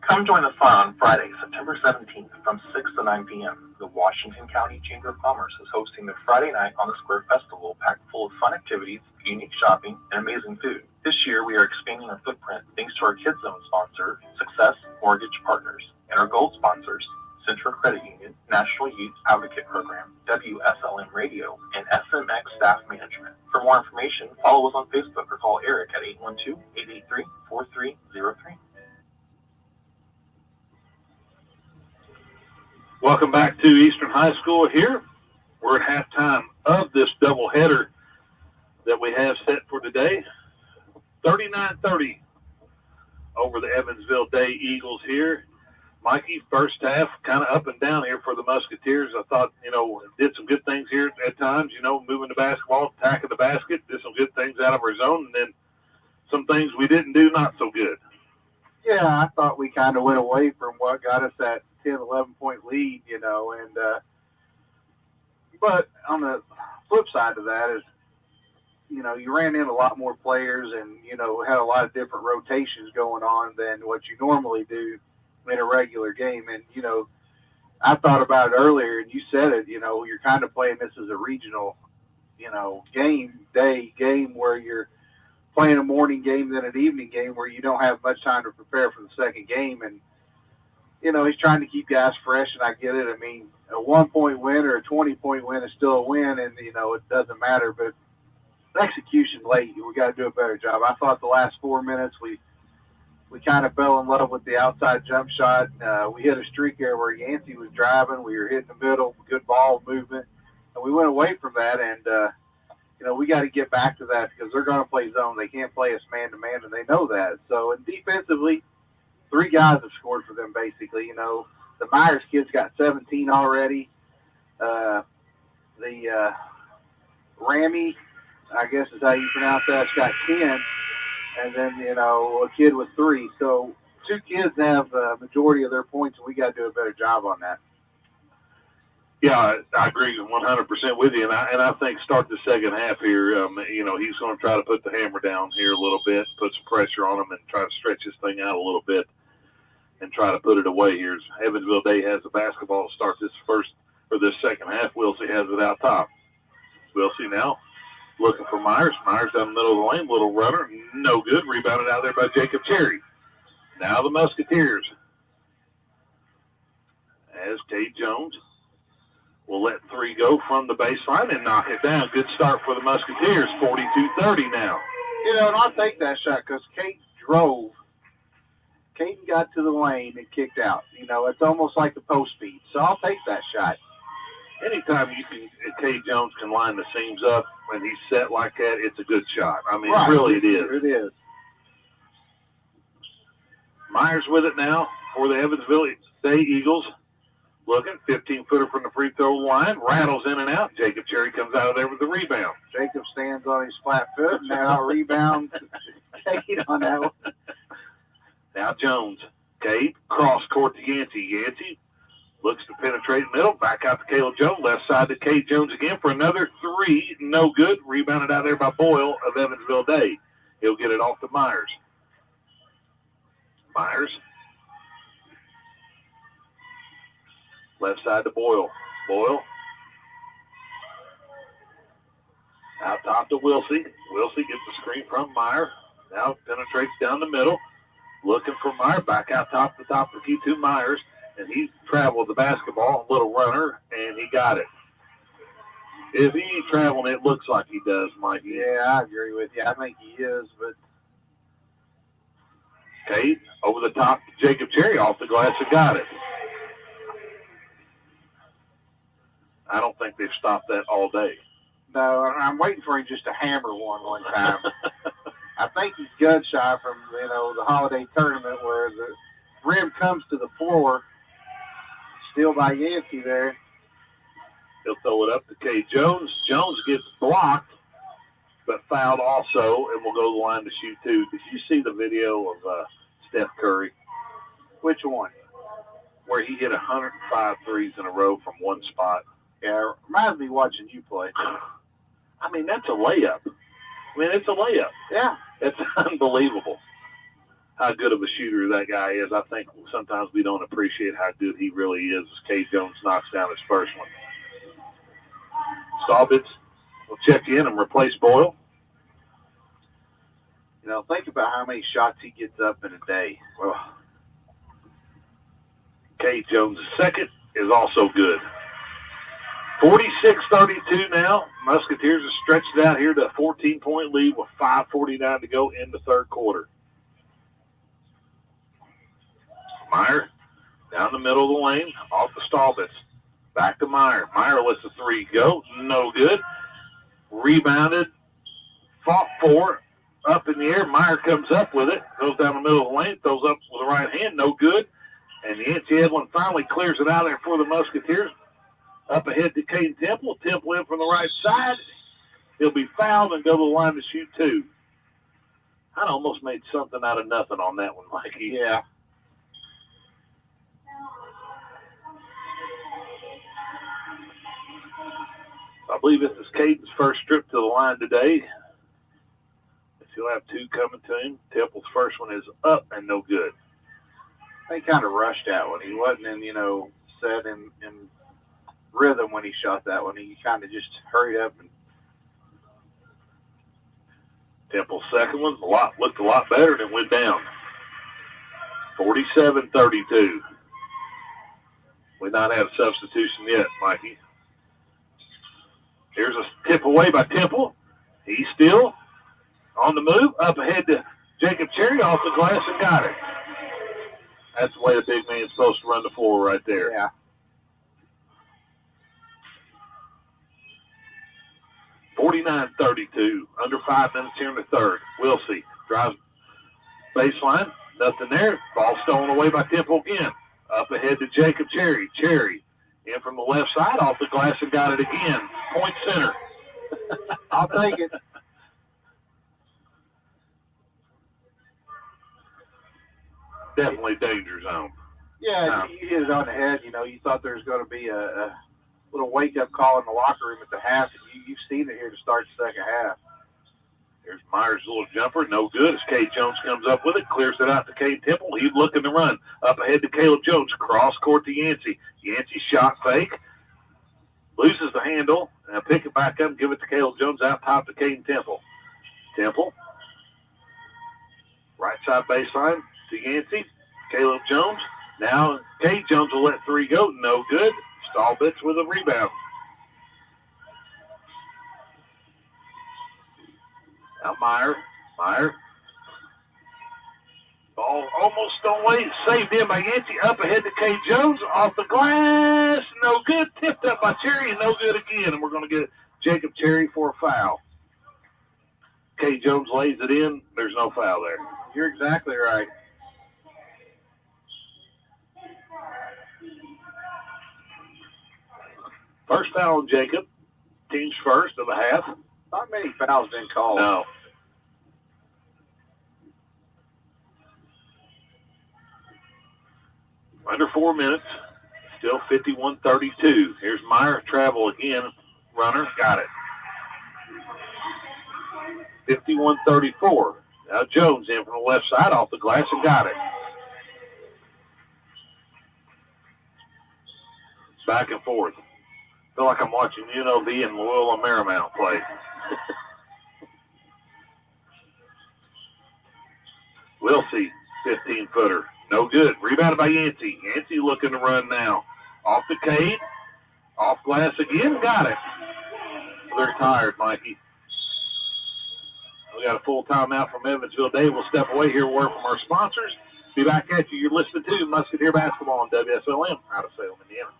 [SPEAKER 9] Come join the fun on Friday, September 17th from 6 to 9 p.m. The Washington County Chamber of Commerce is hosting the Friday Night on the Square Festival packed full of fun activities, unique shopping, and amazing food. This year, we are expanding our footprint thanks to our Kids Zone sponsor, Success Mortgage Partners, and our gold sponsors, Central Credit Union, National Youth Advocate Program, WSLM Radio, and SMX Staff Management. For more information, follow us on Facebook or call Eric at 812-883-4303.
[SPEAKER 1] Welcome back to Eastern High School here. We're at halftime of this doubleheader that we have set for today. 39-30 over the Evansville Day Eagles here. Mikey, first half, kind of up and down here for the Musketeers. I thought, did some good things here at times, moving the basketball, attacking the basket, did some good things out of our zone, and then some things we didn't do not so good.
[SPEAKER 2] Yeah, I thought we kind of went away from what got us that 10, 11-point lead, but on the flip side of that is, you ran in a lot more players and, had a lot of different rotations going on than what you normally do in a regular game. And, I thought about it earlier and you said it, you're kind of playing this as a regional, game where you're playing a morning game than an evening game where you don't have much time to prepare for the second game. And, he's trying to keep guys fresh, and I get it. I mean, a 1-point win or a 20-point win is still a win, and, it doesn't matter. But execution late, we got to do a better job. I thought the last 4 minutes we we kind of fell in love with the outside jump shot. We hit a streak there where Yancey was driving. We were hitting the middle, good ball movement. And we went away from that, and, we got to get back to that because they're going to play zone. They can't play us man-to-man, and they know that. So, and defensively, 3 guys have scored for them, basically. The Myers kids got 17 already. The Rammy, I guess is how you pronounce that, got 10. And then, a kid with 3. So 2 kids have the majority of their points, and we got to do a better job on that.
[SPEAKER 1] Yeah, I agree 100% with you, and I think start the second half here. He's going to try to put the hammer down here a little bit, put some pressure on him, and try to stretch this thing out a little bit, and try to put it away here. Evansville Day has the basketball to start this second half. Wilsey has it out top. Wilsey now looking for Myers. Myers down the middle of the lane, little runner, no good. Rebounded out there by Jacob Cherry. Now the Musketeers, as Cade Jones will let 3 go from the baseline and knock it down. Good start for the Musketeers, 42-30 now.
[SPEAKER 2] And I'll take that shot because Cade drove. Caden got to the lane and kicked out. It's almost like the post speed. So I'll take that shot.
[SPEAKER 1] Anytime Cade Jones can line the seams up when he's set like that, it's a good shot. I mean,
[SPEAKER 2] right.
[SPEAKER 1] Really it is.
[SPEAKER 2] It is.
[SPEAKER 1] Myers with it now for the Evansville Day Eagles. Looking, 15-footer from the free throw line, rattles in and out. Jacob Cherry comes out of there with the rebound.
[SPEAKER 2] Jacob stands on his flat foot, and now rebound Cade on that one.
[SPEAKER 1] Now Jones. Cade, cross court to Yancey. Yancey looks to penetrate middle, back out to Caleb Jones, left side to Cade Jones again for another 3. No good. Rebounded out there by Boyle of Evansville Day. He'll get it off to Myers. Myers. Left side to Boyle. Boyle. Out top to Wilsey. Wilsey gets the screen from Meyer. Now penetrates down the middle. Looking for Meyer. Back out top to the key to Myers. And he traveled the basketball, a little runner, and he got it. If he ain't traveling, it looks like he does, Mikey.
[SPEAKER 2] Yeah, I agree with you. I think he is, but
[SPEAKER 1] Cade over the top to Jacob Cherry off the glass and got it. I don't think they've stopped that all day.
[SPEAKER 2] No, I'm waiting for him just to hammer one time. I think he's gun shy from, the holiday tournament where the rim comes to the floor, still by Yancey there.
[SPEAKER 1] He'll throw it up to Cade Jones. Jones gets blocked, but fouled also, and will go to the line to shoot 2. Did you see the video of Steph Curry?
[SPEAKER 2] Which one?
[SPEAKER 1] Where he hit 105 threes in a row from one spot.
[SPEAKER 2] Yeah, it reminds me of watching you play.
[SPEAKER 1] I mean, that's a layup. It's a layup.
[SPEAKER 2] Yeah.
[SPEAKER 1] It's unbelievable how good of a shooter that guy is. I think sometimes we don't appreciate how good he really is as Cade Jones knocks down his first one. Staubitz will check in and replace Boyle.
[SPEAKER 2] Think about how many shots he gets up in a day.
[SPEAKER 1] Well, Cade Jones' second is also good. 46-32 now. Musketeers have stretched it out here to a 14-point lead with 5:49 to go in the third quarter. Meyer down the middle of the lane, off the Staubitz. Back to Meyer. Meyer lets the 3 go. No good. Rebounded. Fought for. Up in the air. Meyer comes up with it. Goes down the middle of the lane. Throws up with the right hand. No good. And Yancey Edwin finally clears it out there for the Musketeers. Up ahead to Caden Temple. Temple in from the right side. He'll be fouled and go to the line to shoot 2. I almost made something out of nothing on that one, Mikey.
[SPEAKER 2] Yeah.
[SPEAKER 1] I believe this is Caden's first trip to the line today. He'll have 2 coming to him. Temple's first one is up and no good.
[SPEAKER 2] They kind of rushed that one. He wasn't in, set in rhythm when he shot that one. He kind of just hurried up and.
[SPEAKER 1] Temple's second one looked a lot better and it went down. 47-32. We not had a substitution yet, Mikey. Here's a tip away by Temple. He's still on the move. Up ahead to Jacob Cherry off the glass and got it. That's the way the big man's supposed to run the floor right there.
[SPEAKER 2] Yeah.
[SPEAKER 1] 49-32, under 5 minutes here in the third. Wilsey drives baseline, nothing there. Ball stolen away by Temple again. Up ahead to Jacob Cherry. Cherry in from the left side off the glass and got it again. Point center.
[SPEAKER 2] I'll take it.
[SPEAKER 1] Definitely danger zone.
[SPEAKER 2] Yeah, you hit it on the head. You know, you thought there was going to be a little wake-up call in the locker room at the half, and you've seen it here to start the second half.
[SPEAKER 1] There's Myers' little jumper, no good as Cade Jones comes up with it, clears it out to Cade Temple. He's looking to run. Up ahead to Caleb Jones, cross court to Yancey. Yancey shot fake, loses the handle, and pick it back up and give it to Caleb Jones out top to Cade Temple. Temple, right side baseline to Yancey. Caleb Jones. Now Cade Jones will let three go, no good. Stallbitz with a rebound. Now Meyer. Ball almost thrown away. Saved in by Yancey. Up ahead to Cade Jones. Off the glass. No good. Tipped up by Cherry. No good again. And we're going to get Jacob Cherry for a foul. Cade Jones lays it in. There's no foul there.
[SPEAKER 2] You're exactly right.
[SPEAKER 1] First foul on Jacob. Team's first of the half.
[SPEAKER 2] Not many fouls been called.
[SPEAKER 1] No. Under 4 minutes. Still 51-32. Here's Meyer. Travel again. Runner. Got it. 51-34. Now Jones in from the left side off the glass and got it. Back and forth. Feel like I'm watching UNLV and Loyola Marymount play. We'll see. 15-footer. No good. Rebounded by Yancey. Yancey looking to run now. Off the Cade. Off glass again. Got it. They're tired, Mikey. We got a full timeout from Evansville Day. We'll step away here, word from our sponsors. Be back at you. You're listening to Musketeer Basketball on WSLM out of Salem, Indiana.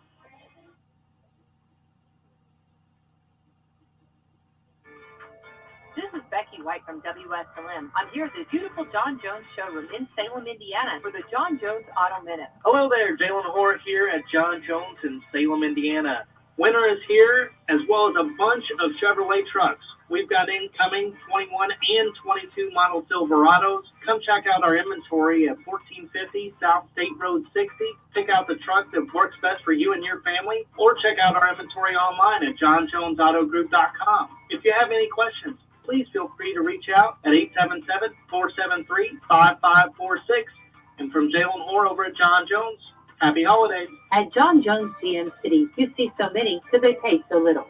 [SPEAKER 3] This is Becky White from WSLM. I'm here at the beautiful John Jones showroom in Salem, Indiana for the John Jones Auto Minute.
[SPEAKER 4] Hello there, Jalen Hoare here at John Jones in Salem, Indiana. Winter is here, as well as a bunch of Chevrolet trucks. We've got incoming 21 and 22 model Silverados. Come check out our inventory at 1450 South State Road 60. Pick out the truck that works best for you and your family, or check out our inventory online at johnjonesautogroup.com. If you have any questions, please feel free to reach out at 877-473-5546. And from Jalen Hoare over at John Jones, happy holidays.
[SPEAKER 3] At John Jones GM City, you see so many because they pay so little.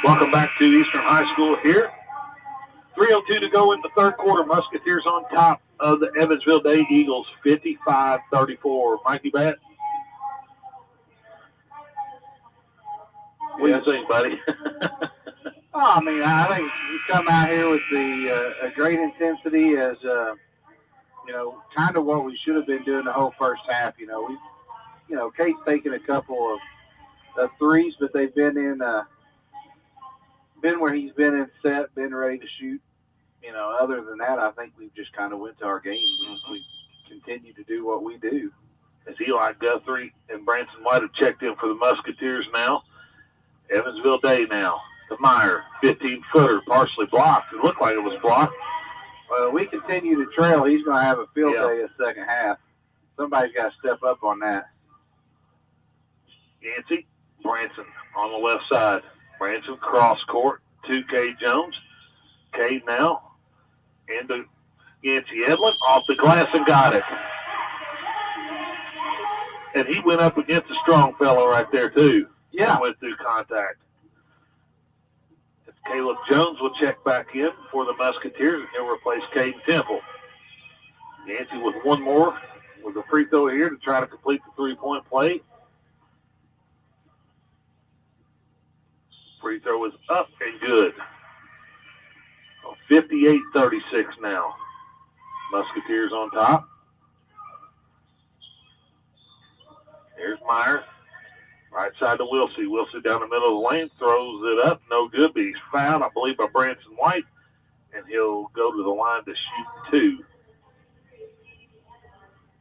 [SPEAKER 1] Welcome back to Eastern High School here. 3:02 to go in the third quarter. Musketeers on top of the Evansville Day Eagles, 55-34. Mikey Bat? What do you think, buddy?
[SPEAKER 2] I mean, I think you come out here with a great intensity as, kind of what we should have been doing the whole first half. Kate's taken a couple of threes, but they've been where he's been in set, been ready to shoot. Other than that, I think we've just kind of went to our game. We continue to do what we do.
[SPEAKER 1] As Eli Guthrie and Branson White have checked in for the Musketeers now. Evansville Day now. To Meyer, 15-footer, partially blocked. It looked like it was blocked.
[SPEAKER 2] Well, we continue to trail. He's going to have a field day the second half. Somebody's got to step up on that.
[SPEAKER 1] Yancey, Branson on the left side. Branson cross court to Cade Jones. Cade now into Yancey Edlin off the glass and got it. And he went up against a strong fellow right there too.
[SPEAKER 2] Yeah.
[SPEAKER 1] Went through contact. Caleb Jones will check back in for the Musketeers, and he'll replace Caden Temple. Yancey with one more with a free throw here to try to complete the three-point play. Free throw is up and good. 58-36 now. Musketeers on top. Here's Myers. Right side to Wilsey. Wilsey down the middle of the lane, throws it up. No good, but he's fouled, I believe, by Branson White, and he'll go to the line to shoot 2.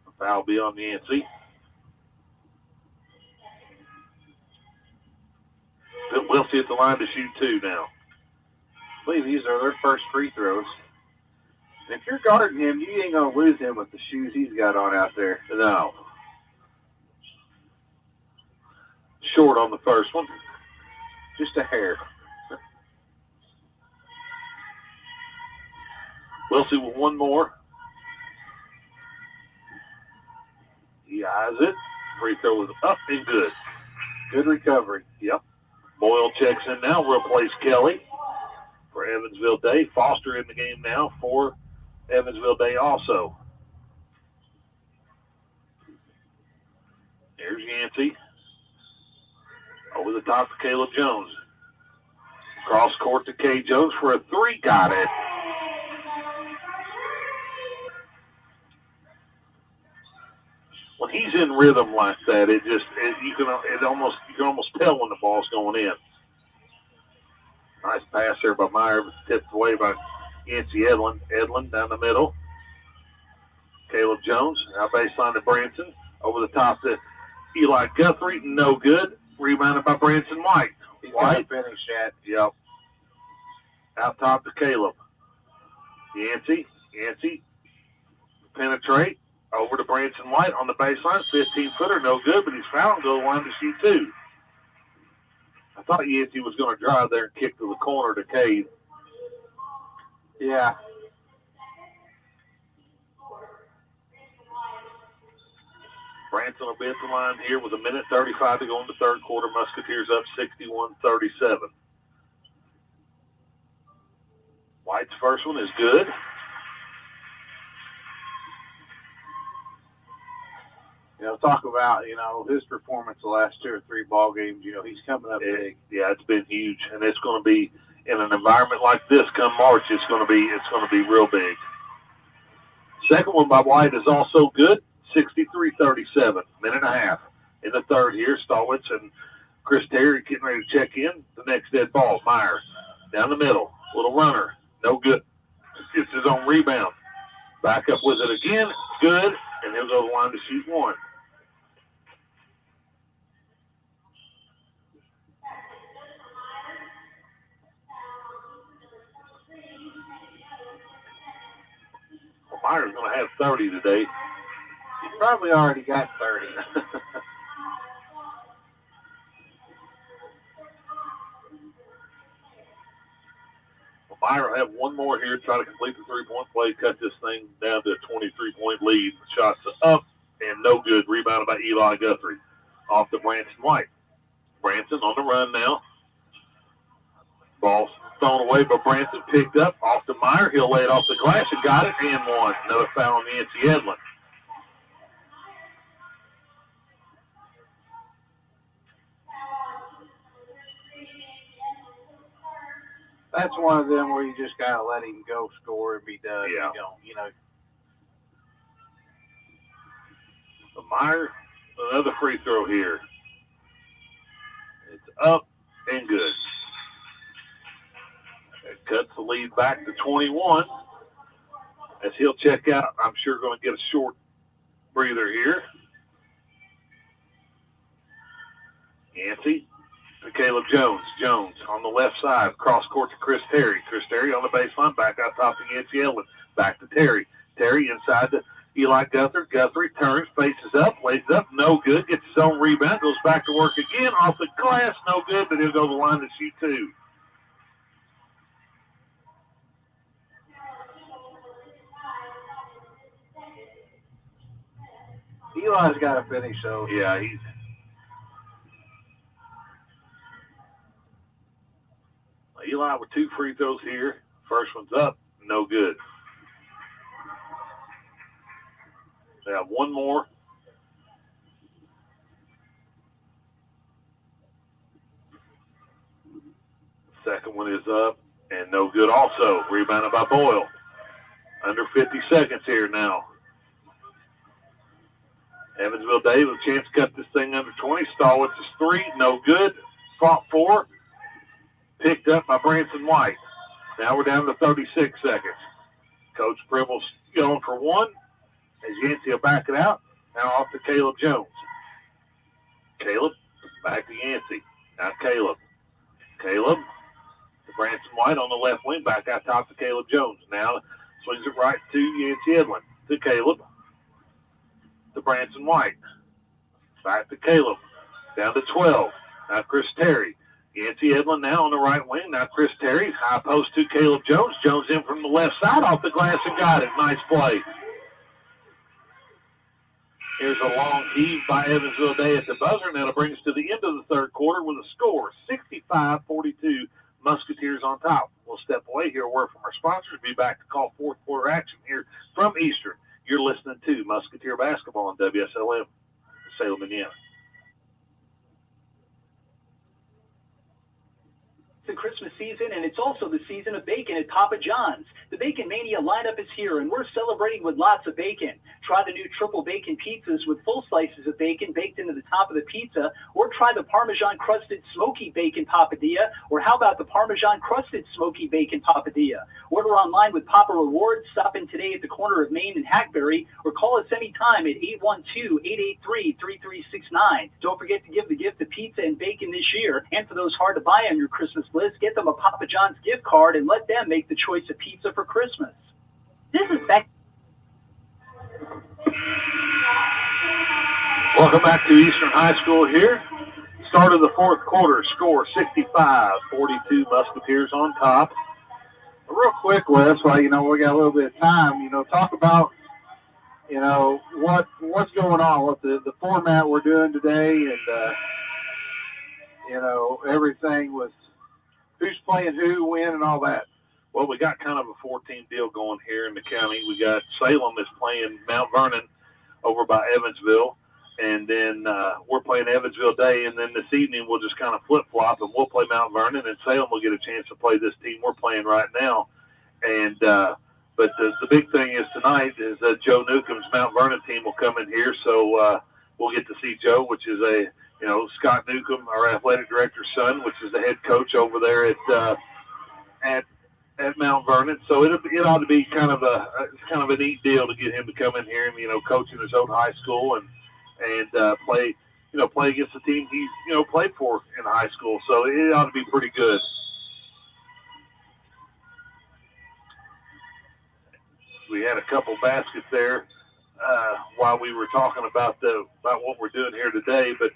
[SPEAKER 1] The foul will be on Yancey. Wilsey at the line to shoot 2 now.
[SPEAKER 2] I believe these are their first free throws. And if you're guarding him, you ain't going to lose him with the shoes he's got on out there.
[SPEAKER 1] No. Short on the first one.
[SPEAKER 2] Just a hair.
[SPEAKER 1] Wilsey with one more. He eyes it. Free throw is up and good.
[SPEAKER 2] Good recovery.
[SPEAKER 1] Yep. Boyle checks in now. Replace Kelly for Evansville Day. Foster in the game now for Evansville Day also. There's Yancey. Over the top to Caleb Jones. Cross court to K. Jones for a 3. Got it. When he's in rhythm like that, you can almost tell when the ball's going in. Nice pass there by Meyer, tipped away by Yancey Edlin. Edlin down the middle. Caleb Jones, now baseline to Branson. Over the top to Eli Guthrie, no good. Rebounded by Branson White.
[SPEAKER 2] He's got to finish that.
[SPEAKER 1] Yep. Out top to Caleb. Yancey penetrate. Over to Branson White on the baseline. 15-footer, no good, but he's fouled. Go line to shoot 2. I thought Yancey was going to drive there and kick to the corner to Cade.
[SPEAKER 2] Yeah.
[SPEAKER 1] Branson will be at the line here with 1:35 to go in the third quarter. Musketeers up 61-37. White's first one is good.
[SPEAKER 2] Talk about, his performance the last 2 or 3 ball games. He's coming up big.
[SPEAKER 1] Yeah, it's been huge, and it's going to be in an environment like this come March. It's going to be real big. Second one by White is also good. 63-37, minute and a half in the third here. Stallwitz and Chris Terry getting ready to check in. The next dead ball. Myers down the middle, little runner, no good. Gets his own rebound. Back up with it again, good, and he'll go to the line to shoot 1. Myers going to have 30 today.
[SPEAKER 2] He's probably already got 30.
[SPEAKER 1] Meyer will have one more here, try to complete the three-point play, cut this thing down to a 23-point lead. Shots up and no good. Rebounded by Eli Guthrie. Off to Branson White. Branson on the run now. Ball thrown away by Branson, picked up, off to Meyer. He'll lay it off the glass and got it, and one. Another foul on Yancey Edlin.
[SPEAKER 2] That's one of them where you just got to let him go score and be done.
[SPEAKER 1] Yeah.
[SPEAKER 2] You know.
[SPEAKER 1] Meyer, another free throw here. It's up and good. It cuts the lead back to 21. As he'll check out, I'm sure going to get a short breather here. Yancey to Caleb Jones. Jones on the left side, cross court to Chris Terry. Chris Terry on the baseline, back out top to Yancey Edlin. Back to Terry. Terry inside to Eli Guthrie. Guthrie turns, faces up, lays up, no good. Gets his own rebound, goes back to work again. Off the glass, no good, but he'll go to the line to shoot two.
[SPEAKER 2] Eli's got to finish those.
[SPEAKER 1] Yeah, Eli with two free throws here. First one's up, no good. They have one more. Second one is up and no good also. Rebounded by Boyle. Under 50 seconds here now. Evansville Day with a chance to cut this thing under 20. Stallwitz is 3, no good. Fought 4. Picked up by Branson White. Now we're down to 36 seconds. Coach Pribble's going for 1. As Yancey will back it out. Now off to Caleb Jones. Caleb, back to Yancey. Now Caleb. Caleb, to Branson White on the left wing, back out top to Caleb Jones. Now swings it right to Yancey Edlin. To Caleb. To Branson White. Back to Caleb. Down to 12. Now Chris Terry. Yancey Edlin now on the right wing. Now Chris Terry. High post to Caleb Jones. Jones in from the left side off the glass and got it. Nice play. Here's a long heave by Evansville Day at the buzzer, and that'll bring us to the end of the third quarter with a score, 65-42, Musketeers on top. We'll step away, hear a word from our sponsors, be back to call fourth quarter action here from Eastern. You're listening to Musketeer Basketball on WSLM, Salem, Indiana.
[SPEAKER 5] The Christmas season, and it's also the season of bacon at Papa John's. The Bacon Mania lineup is here, and we're celebrating with lots of bacon. Try the new triple bacon pizzas with full slices of bacon baked into the top of the pizza, or try the Parmesan crusted smoky bacon papadilla, or how about the Parmesan crusted smoky bacon papadilla? Order online with Papa Rewards. Stop in today at the corner of Main and Hackberry, or call us anytime at 812-883-3369. Don't forget to give the gift of pizza and bacon this year, and for those hard to buy on your Christmas list, get them a Papa John's gift card and let them make the choice of pizza for Christmas.
[SPEAKER 3] This is Becky.
[SPEAKER 1] Welcome back to Eastern High School here. Start of the fourth quarter, score 65-42, Musketeers on top.
[SPEAKER 2] Real quick, Wes, while we got a little bit of time, talk about what's going on with the format we're doing today, and everything with who's playing who, when, and all that.
[SPEAKER 1] Well, we got kind of a 4-team deal going here in the county. We got Salem is playing Mount Vernon over by Evansville, and then we're playing Evansville Day, and then this evening we'll just kind of flip-flop, and we'll play Mount Vernon, and Salem will get a chance to play this team we're playing right now. And but the big thing is tonight is that Joe Newcomb's Mount Vernon team will come in here, so we'll get to see Joe, which is Scott Newcomb, our athletic director's son, which is the head coach over there at Mount Vernon. So it ought to be kind of a neat deal to get him to come in here and coach in his own high school and play against the team he's played for in high school. So it ought to be pretty good. We had a couple baskets there while we were talking about what we're doing here today, but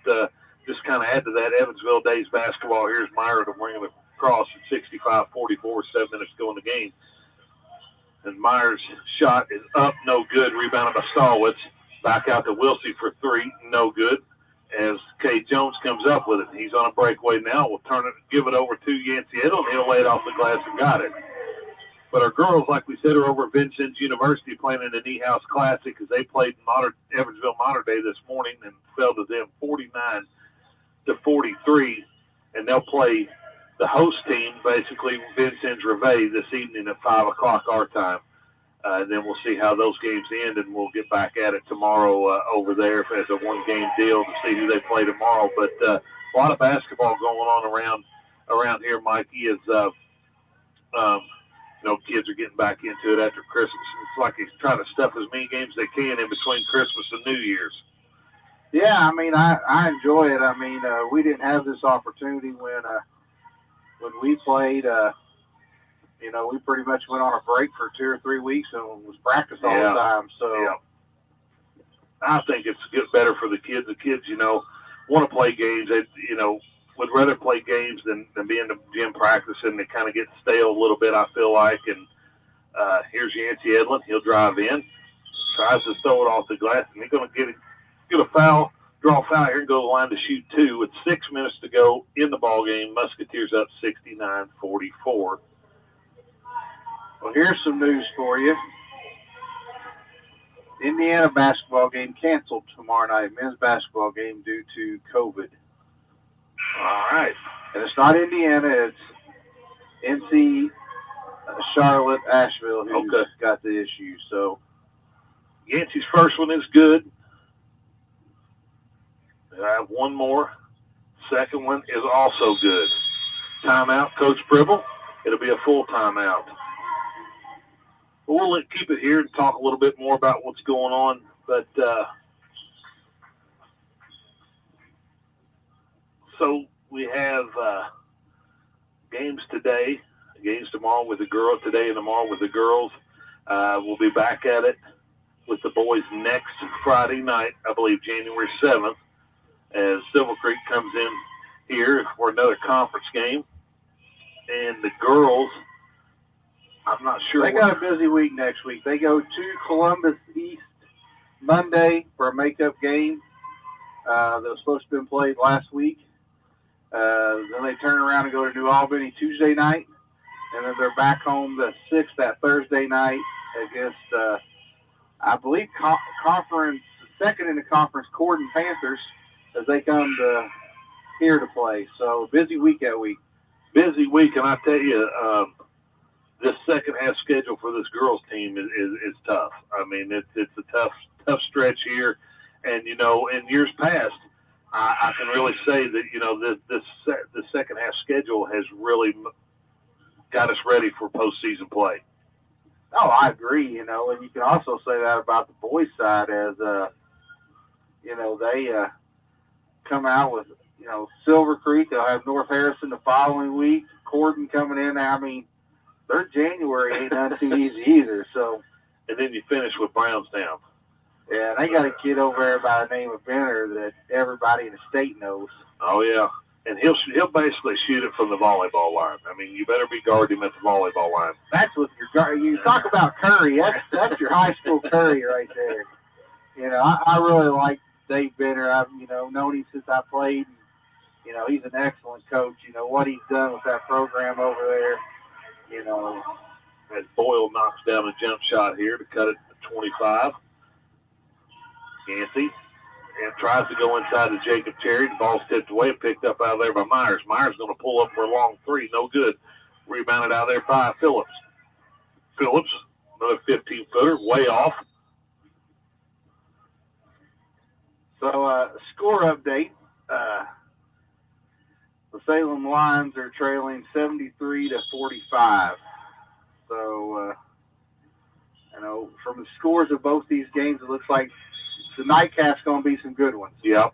[SPEAKER 1] just kind of add to that Evansville Days basketball. Here's Meyer to bring it across at 65-44, 7 minutes to go in the game. And Meyer's shot is up, no good. Rebounded by Stallwitz. Back out to Wilsey for 3, no good. As Kay Jones comes up with it, he's on a breakaway now. We'll give it over to Yancey Edel, and he'll lay it off the glass and got it. But our girls, like we said, are over at Vincennes University playing in the Niehaus Classic as they played Evansville Mater Day this morning and fell to them 49-43. And they'll play the host team, basically Vincennes Reveille, this evening at 5 o'clock our time. And then we'll see how those games end, and we'll get back at it tomorrow over there as a one-game deal to see who they play tomorrow. But a lot of basketball going on around here, Mikey, as kids are getting back into it after Christmas. It's like he's trying to stuff as many games as they can in between Christmas and New Year's.
[SPEAKER 2] Yeah, I enjoy it. We didn't have this opportunity when we played. We pretty much went on a break for 2 or 3 weeks and was practice all the time. So
[SPEAKER 1] I think it's better for the kids. The kids, want to play games. They, would rather play games than be in the gym practicing. They kind of get stale a little bit, I feel like. And here's Yancey Edlin. He'll drive in, tries to throw it off the glass, and he's going to get a foul, draw a foul here and go to the line to shoot 2 with 6 minutes to go in the ball game. Musketeers up 69-44.
[SPEAKER 2] Well, here's some news for you. Indiana basketball game canceled tomorrow night, men's basketball game due to COVID.
[SPEAKER 1] All right.
[SPEAKER 2] And it's not Indiana, it's NC Charlotte, Asheville, who's
[SPEAKER 1] Okay.
[SPEAKER 2] got the issue. So
[SPEAKER 1] Yancey's first one is good. I have one more. Second one is also good. Timeout, Coach Pribble. It'll be a full timeout. We'll keep it here and talk a little bit more about what's going on. But so we have games today, games tomorrow with the girls, today and tomorrow with the girls. We'll be back at it with the boys next Friday night, I believe January 7th, as Silver Creek comes in here for another conference game. And the girls, I'm not sure.
[SPEAKER 2] they got a busy week next week. They go to Columbus East Monday for a makeup game that was supposed to have been played last week. Then they turn around and go to New Albany Tuesday night. And then they're back home the 6th that Thursday night against, I believe, conference, second in the conference, Corden Panthers, as they come to here to play. So busy week that week.
[SPEAKER 1] Busy week, and I tell you, this second half schedule for this girls team is tough. I mean, it's a tough stretch here, and you know, in years past, I can really say that you know the second half schedule has really got us ready for postseason play.
[SPEAKER 2] Oh, I agree. You know, and you can also say that about the boys' side, as you know, they come out with, you know, Silver Creek. They'll have North Harrison the following week. Corden coming in. I mean, their January ain't none too easy either. So,
[SPEAKER 1] and then you finish with Brownstown.
[SPEAKER 2] Yeah, they got a kid over there by the name of Benner that everybody in the state knows.
[SPEAKER 1] Oh yeah, and he'll basically shoot it from the volleyball line. I mean, you better be guarding him at the volleyball line.
[SPEAKER 2] That's what you talk about Curry. That's your high school Curry right there. You know, I really like Dave Benner. I've known him since I played. And, you know, he's an excellent coach. You know what he's done with that program over there. You know,
[SPEAKER 1] as Boyle knocks down a jump shot here to cut it to 25. Yancey and tries to go inside to Jacob Cherry. The ball's tipped away and picked up out of there by Myers. Myers going to pull up for a long three. No good. Rebounded out there by Phillips. Phillips, another 15-footer, way off.
[SPEAKER 2] So, score update. The Salem Lions are trailing 73-45. So, you know, from the scores of both these games, it looks like the nightcap's going to be some good ones.
[SPEAKER 1] Yep.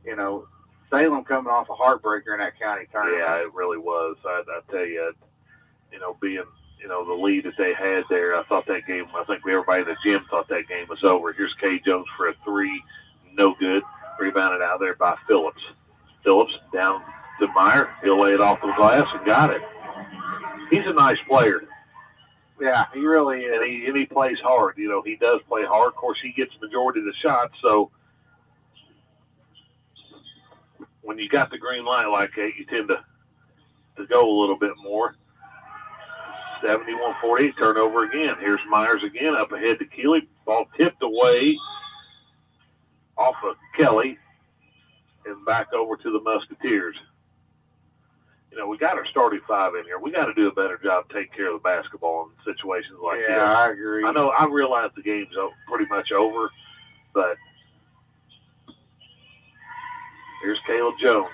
[SPEAKER 2] You know, Salem coming off a heartbreaker in that county tournament.
[SPEAKER 1] Yeah, it really was. I tell you, you know, being, you know, the lead that they had there, I thought that game, I think everybody in the gym thought that game was over. Here's Kay Jones for a three. No good. Rebounded out there by Phillips. Phillips down to Meyer. He'll lay it off the glass and got it. He's a nice player.
[SPEAKER 2] Yeah, he really is.
[SPEAKER 1] And he plays hard. You know, he does play hard. Of course, he gets the majority of the shots. So when you got the green light like that, you tend to go a little bit more. 71-48, turnover again. Here's Myers again, up ahead to Keeley. Ball tipped away off of Kelly and back over to the Musketeers. You know, we got our starting five in here. We got to do a better job taking care of the basketball in situations like this.
[SPEAKER 2] Yeah, I agree.
[SPEAKER 1] I realize the game's pretty much over, but here's Caleb Jones.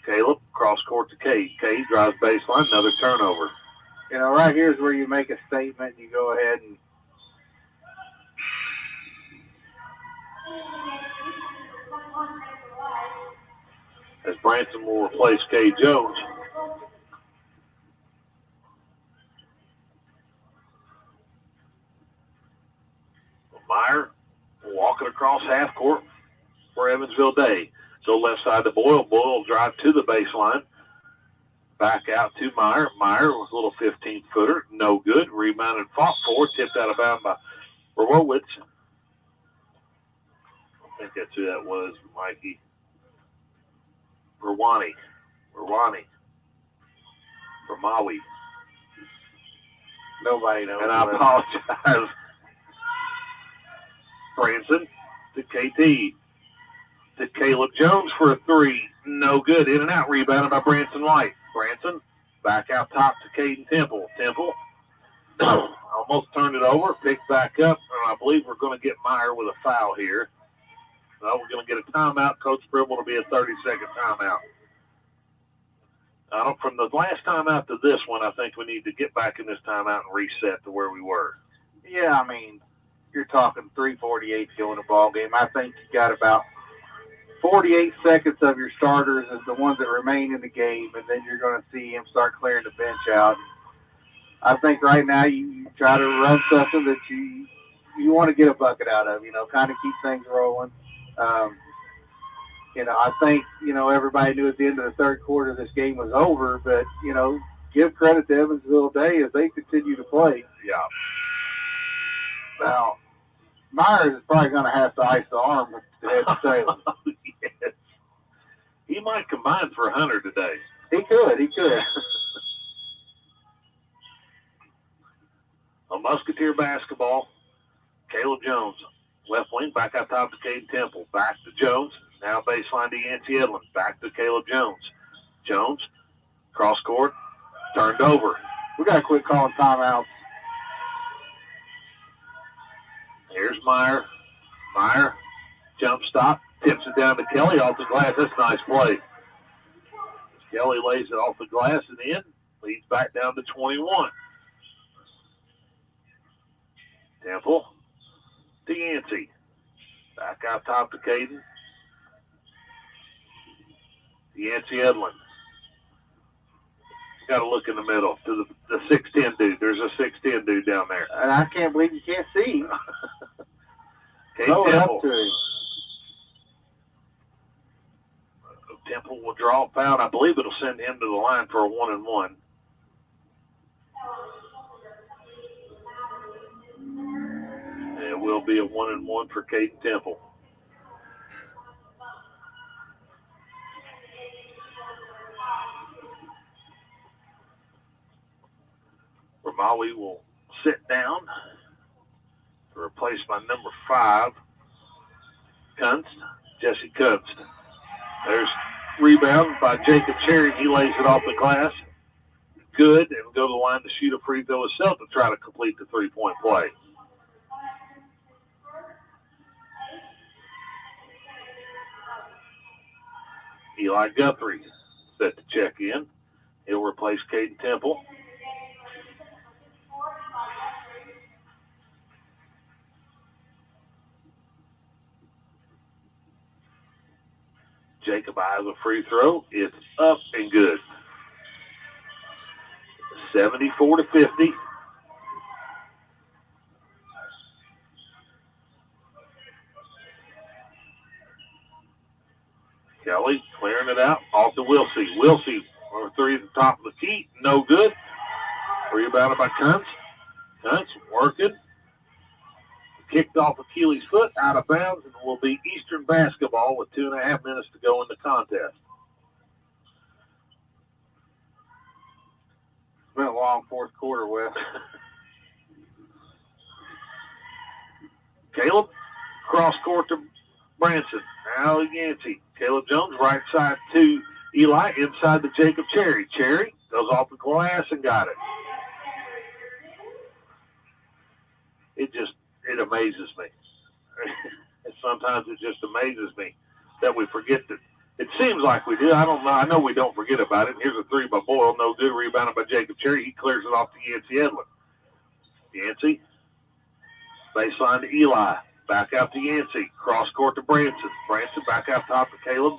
[SPEAKER 1] Caleb, cross court to Kay. Kay drives baseline, another turnover.
[SPEAKER 2] You know, right here is where you make a statement. You go ahead and
[SPEAKER 1] as Branson will replace Kay Jones. Meyer walking across half court for Evansville Day. Go left side to Boyle. Boyle will drive to the baseline. Back out to Meyer. Meyer with a little 15-footer. No good. Rebounded, fought for. Tipped out of bounds by Rowowitz. I think that's who that was, Mikey. Rwani. Ramawi.
[SPEAKER 2] nobody knows.
[SPEAKER 1] And I apologize. Branson to KT. To Caleb Jones for a three. No good. In and out. Rebounded by Branson White. Branson Back out top to Caden Temple. Temple almost turned it over, picked back up, and I believe we're going to get Meyer with a foul here. No, we're going to get a timeout. Coach Bribble will be a 30-second timeout. From the last timeout to this one, I think we need to get back in this timeout and reset to where we were.
[SPEAKER 2] Yeah, I mean, you're talking 3:48 to go in the ball game. I think you got about 48 seconds of your starters as the ones that remain in the game, and then you're going to see him start clearing the bench out. I think right now you try to run something that you want to get a bucket out of, kind of keep things rolling. I think, everybody knew at the end of the third quarter this game was over, but, give credit to Evansville Day as they continue to play.
[SPEAKER 1] Yeah.
[SPEAKER 2] Now, Myers is probably going to have to ice the arm to head to Salem.
[SPEAKER 1] Yes. He might combine for 100 today.
[SPEAKER 2] He could.
[SPEAKER 1] On Musketeer basketball, Caleb Jones, left wing, back out top to Caden Temple. Back to Jones. Now baseline to Yancey Edlin. Back to Caleb Jones. Jones, cross court, turned over.
[SPEAKER 2] We got to quit calling timeouts.
[SPEAKER 1] Here's Meyer. Meyer, jump stop, tips it down to Kelly off the glass. That's a nice play. Kelly lays it off the glass and in, leads back down to 21. Temple to Yancey. Back out top to Caden. Yancey Edlin. Got to look in the middle to the 6'10 dude. There's a 6'10 dude down there.
[SPEAKER 2] And I can't believe you can't see him.
[SPEAKER 1] Caden Temple.
[SPEAKER 2] To him.
[SPEAKER 1] Temple will draw a foul. I believe it'll send him to the line for a 1-and-1. It will be a 1-and-1 for Caden Temple. Ramawi will sit down to replace my number 5, Kunst, Jesse Kunst. There's rebound by Jacob Cherry. He lays it off the glass. Good, and go to the line to shoot a free throw himself to try to complete the three-point play. Eli Guthrie set to check in. He'll replace Caden Temple. Jacob eyes a free throw. It's up and good. 74-50. Kelly clearing it out off to Wilsey. Wilsey on three at the top of the key. No good. Rebounded by Kunst. Kunst working. Kicked off Achilles' foot, out of bounds, and will be Eastern basketball with 2.5 minutes to go in the contest.
[SPEAKER 2] It's been a long fourth quarter, Wes.
[SPEAKER 1] Caleb, cross court to Branson. Now Yancey. Caleb Jones, right side to Eli, inside to Jacob Cherry. Cherry goes off the glass and got it. It amazes me. Sometimes it just amazes me that we forget that. It seems like we do. I don't know. I know we don't forget about it. Here's a three by Boyle. No good. Rebounded by Jacob Cherry. He clears it off to Yancey Edlin. Yancey. Baseline to Eli. Back out to Yancey. Cross court to Branson. Branson back out top to Caleb.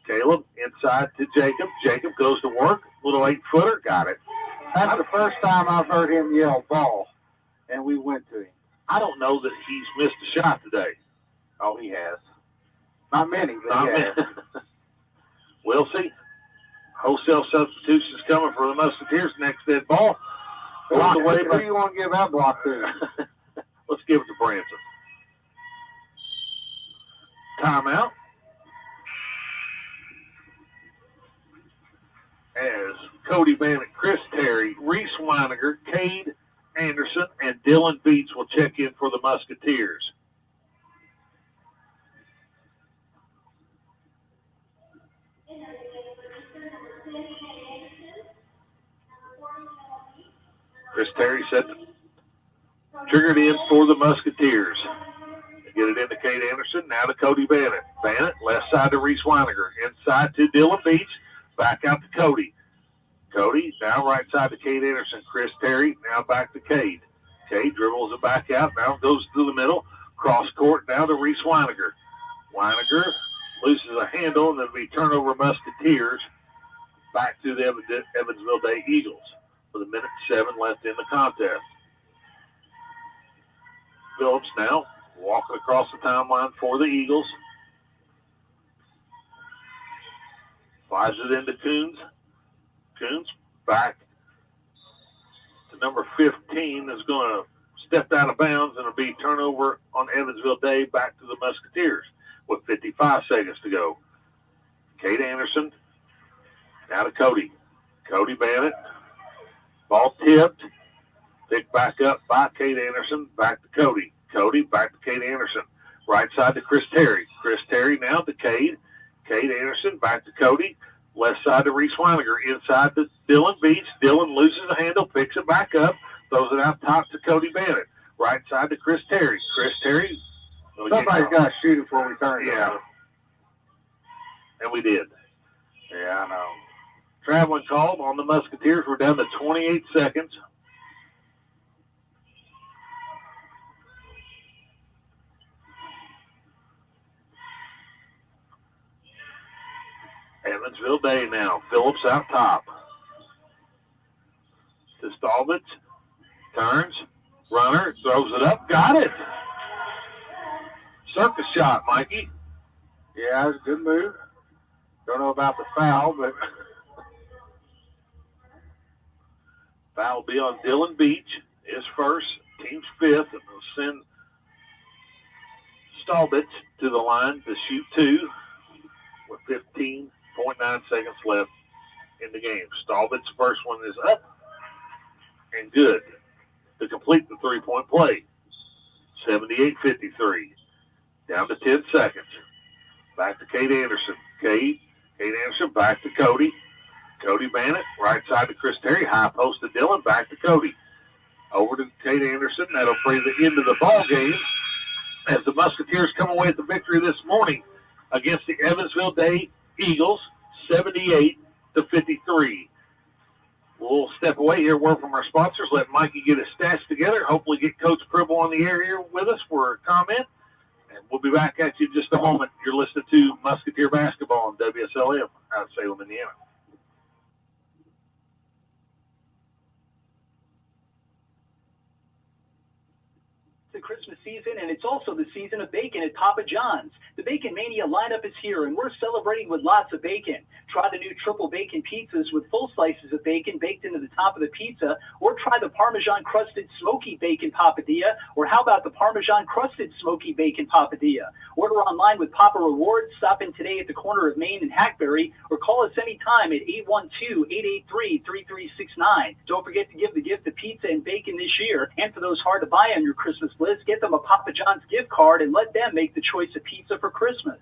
[SPEAKER 1] Caleb inside to Jacob. Jacob goes to work. Little 8-footer. Got it.
[SPEAKER 2] That's the first time I've heard him yell ball, and we went to him.
[SPEAKER 1] I don't know that he's missed a shot today.
[SPEAKER 2] Oh, he has. Not many, but
[SPEAKER 1] Not
[SPEAKER 2] he has.
[SPEAKER 1] many. We'll see. Wholesale substitutions coming for the Musketeers. Next dead ball.
[SPEAKER 2] Who do you want to give that block to?
[SPEAKER 1] Let's give it to Branson. Timeout. As Cody Bannock, Chris Terry, Reese Weiniger, Cade Anderson, and Dylan Beats will check in for the Musketeers. Chris Terry set the triggered in for the Musketeers. Get it into Kate Anderson. Now to Cody Bannett. Bannett, left side to Reese Weiniger. Inside to Dylan Beach. Back out to Cody. Cody, now right side to Kate Anderson. Chris Terry, now back to Cade. Cade dribbles it back out. Now goes to the middle. Cross court now to Reese Weiniger. Weiniger loses a handle, and it'll be turnover Musketeers back to the Evansville Day Eagles with 1:07 left in the contest. Phillips now walking across the timeline for the Eagles. Flies it into Coons. Coons back to number 15 is going to step out of bounds, and it'll be turnover on Evansville Day back to the Musketeers with 55 seconds to go. Kate Anderson now to Cody. Cody Bannett. Ball tipped. Picked back up by Kate Anderson. Back to Cody. Cody back to Kate Anderson. Right side to Chris Terry. Chris Terry now to Cade. Cade Anderson back to Cody. Left side to Reese Weiniger. Inside to Dylan Beach. Dylan loses the handle, picks it back up, throws it out top to Cody Bannett. Right side to Chris Terry. Chris Terry.
[SPEAKER 2] Somebody's got to shoot it before we turn it.
[SPEAKER 1] Yeah. And we did.
[SPEAKER 2] Yeah, I know.
[SPEAKER 1] Traveling call on the Musketeers. We're down to 28 seconds. Evansville Day now. Phillips out top. To Stallbitz. Turns. Runner. Throws it up. Got it. Circus shot, Mikey.
[SPEAKER 2] Yeah, it was a good move. Don't know about the foul, but
[SPEAKER 1] foul will be on Dylan Beach. His first, team's fifth, and will send Stallbitz to the line to shoot two with 15.9 seconds left in the game. Stallbitz's first one is up and good to complete the three-point play. 78-53. Down to 10 seconds. Back to Kate Anderson. Kate Anderson back to Cody. Cody Bannett, right side to Chris Terry. High post to Dylan, back to Cody. Over to Kate Anderson. That'll bring the end of the ball game as the Musketeers come away with the victory this morning against the Evansville Day Eagles, 78-53. We'll step away here, word from our sponsors, let Mikey get his stats together, hopefully get Coach Pribble on the air here with us for a comment. And we'll be back at you in just a moment. You're listening to Musketeer Basketball on WSLM out of Salem, Indiana.
[SPEAKER 5] The Christmas season, and it's also the season of bacon at Papa John's. The Bacon Mania lineup is here, and we're celebrating with lots of bacon. Try the new triple bacon pizzas with full slices of bacon baked into the top of the pizza, or try the Parmesan crusted smoky bacon papadilla, or how about the Parmesan crusted smoky bacon papadilla? Order online with Papa Rewards. Stop in today at the corner of Main and Hackberry, or call us anytime at 812-883-3369. Don't forget to give the gift of pizza and bacon this year. And for those hard to buy on your Christmas list, get them a Papa John's gift card and let them make the choice of pizza for Christmas.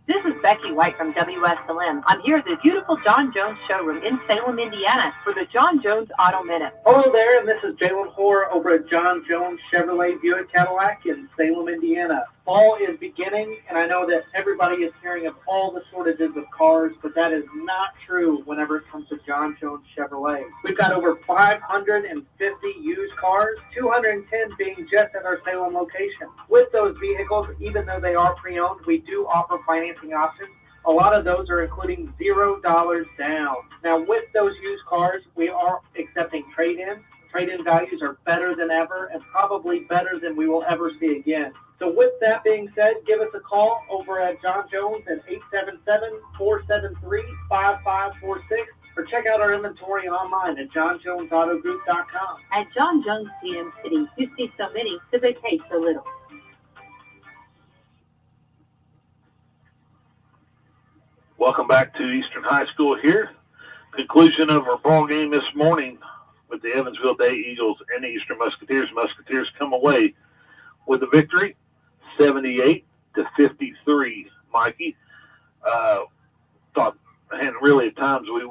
[SPEAKER 3] This is Becky White from WSLM. I'm here at the beautiful John Jones showroom in Salem, Indiana for the John Jones Auto Minute.
[SPEAKER 4] Hello there, and this is Jalen Hoare over at John Jones Chevrolet Buick Cadillac in Salem, Indiana. Fall is beginning, and I know that everybody is hearing of all the shortages of cars, but that is not true whenever it comes to John Jones Chevrolet. We've got over 550 used cars, 210 being just at our Salem location. With those vehicles, even though they are pre-owned, we do offer financing options. A lot of those are including $0 down. Now, with those used cars, we are accepting trade-ins. Trade-in values are better than ever and probably better than we will ever see again. So with that being said, give us a call over at John Jones at 877-473-5546 or check out our inventory online at johnjonesautogroup.com.
[SPEAKER 3] At John Jones GM City, you see so many, so they pay so little.
[SPEAKER 1] Welcome back to Eastern High School here. Conclusion of our ball game this morning with the Evansville Day Eagles and the Eastern Musketeers. Musketeers come away with a victory, 78-53. Mikey, thought, and really at times we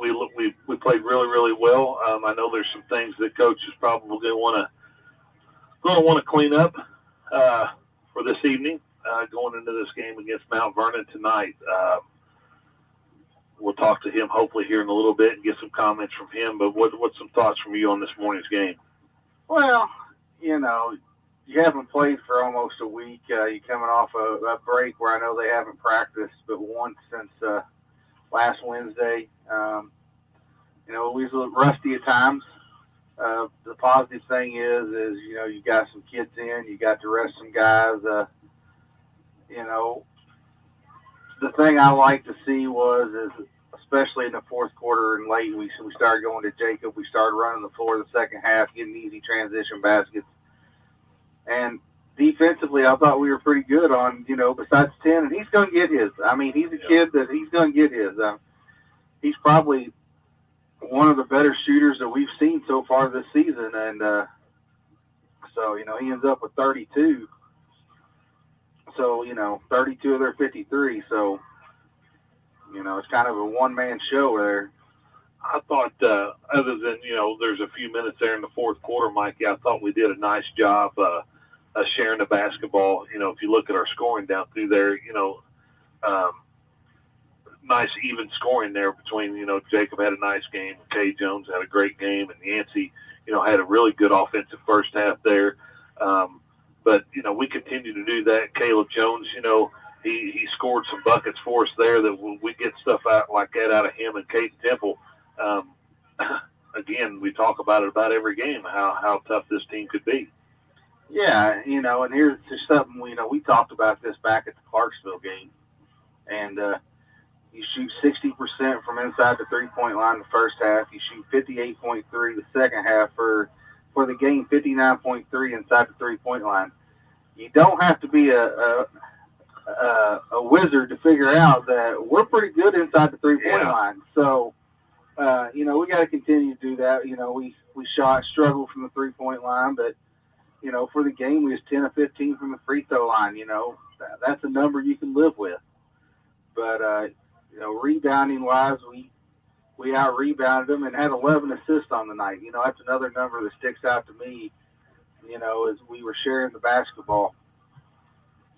[SPEAKER 1] played really, really well. I know there's some things that Coach is probably going to want to clean up for this evening, going into this game against Mount Vernon tonight. We'll talk to him hopefully here in a little bit and get some comments from him. But what's some thoughts from you on this morning's game?
[SPEAKER 2] Well, you haven't played for almost a week. You're coming off a break where I know they haven't practiced but once since last Wednesday. We was a little rusty at times. The positive thing is you got some kids in, you got to rest some guys. The thing I like to see is especially in the fourth quarter and late, we started going to Jacob. We started running the floor the second half, getting easy transition baskets. And defensively, I thought we were pretty good on, besides 10, and he's going to get his. I mean, he's a kid that he's going to get his. He's probably one of the better shooters that we've seen so far this season. And so, he ends up with 32. So, 32 of their 53. So, it's kind of a one-man show there.
[SPEAKER 1] I thought, other than, there's a few minutes there in the fourth quarter, Mikey, I thought we did a nice job sharing the basketball. If you look at our scoring down through there, nice even scoring there between, Jacob had a nice game, Kay Jones had a great game, and Yancey, had a really good offensive first half there. But, we continue to do that. Caleb Jones, he scored some buckets for us there that we get stuff out like that out of him and Kate Temple. Again, we talk about it about every game, how tough this team could be.
[SPEAKER 2] Yeah, and here's just something, we talked about this back at the Clarksville game. And you shoot 60% from inside the three-point line the first half. You shoot 58.3 the second half. For the game, 59.3 inside the three-point line. You don't have to be a wizard to figure out that we're pretty good inside the three-point line. So, we got to continue to do that. We struggled from the three-point line, but, for the game, we was 10 of 15 from the free throw line. That's a number you can live with. But, rebounding-wise, we out-rebounded them and had 11 assists on the night. That's another number that sticks out to me, as we were sharing the basketball.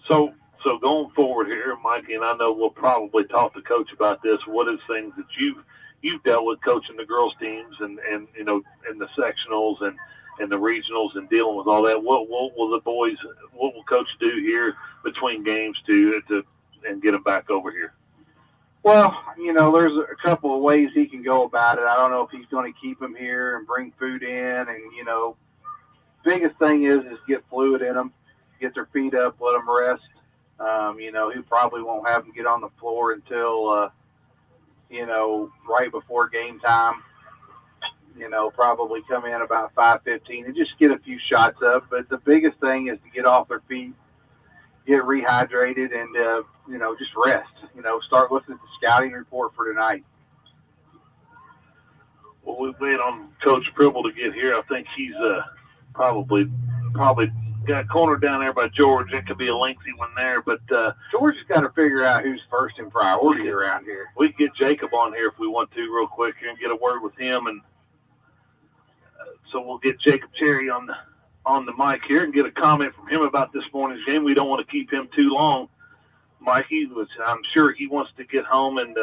[SPEAKER 1] So going forward here, Mikey, and I know we'll probably talk to Coach about this, what is things that you've dealt with coaching the girls teams and and the sectionals and the regionals and dealing with all that? What will Coach do here between games to get them back over here?
[SPEAKER 2] Well, there's a couple of ways he can go about it. I don't know if he's going to keep them here and bring food in. And, biggest thing is get fluid in them, get their feet up, let them rest. He probably won't have them get on the floor until, right before game time. Probably come in about 5:15 and just get a few shots up. But the biggest thing is to get off their feet, get rehydrated, and, just rest. Start listening to the scouting report for tonight.
[SPEAKER 1] Well, we've waited on Coach Pribble to get here. I think he's probably got cornered down there by George. It could be a lengthy one there, but
[SPEAKER 2] George has got to figure out who's first in priority around here.
[SPEAKER 1] We can get Jacob on here if we want to real quick here and get a word with him. And so we'll get Jacob Cherry on the mic here and get a comment from him about this morning's game. We don't want to keep him too long, Mikey. I'm sure he wants to get home and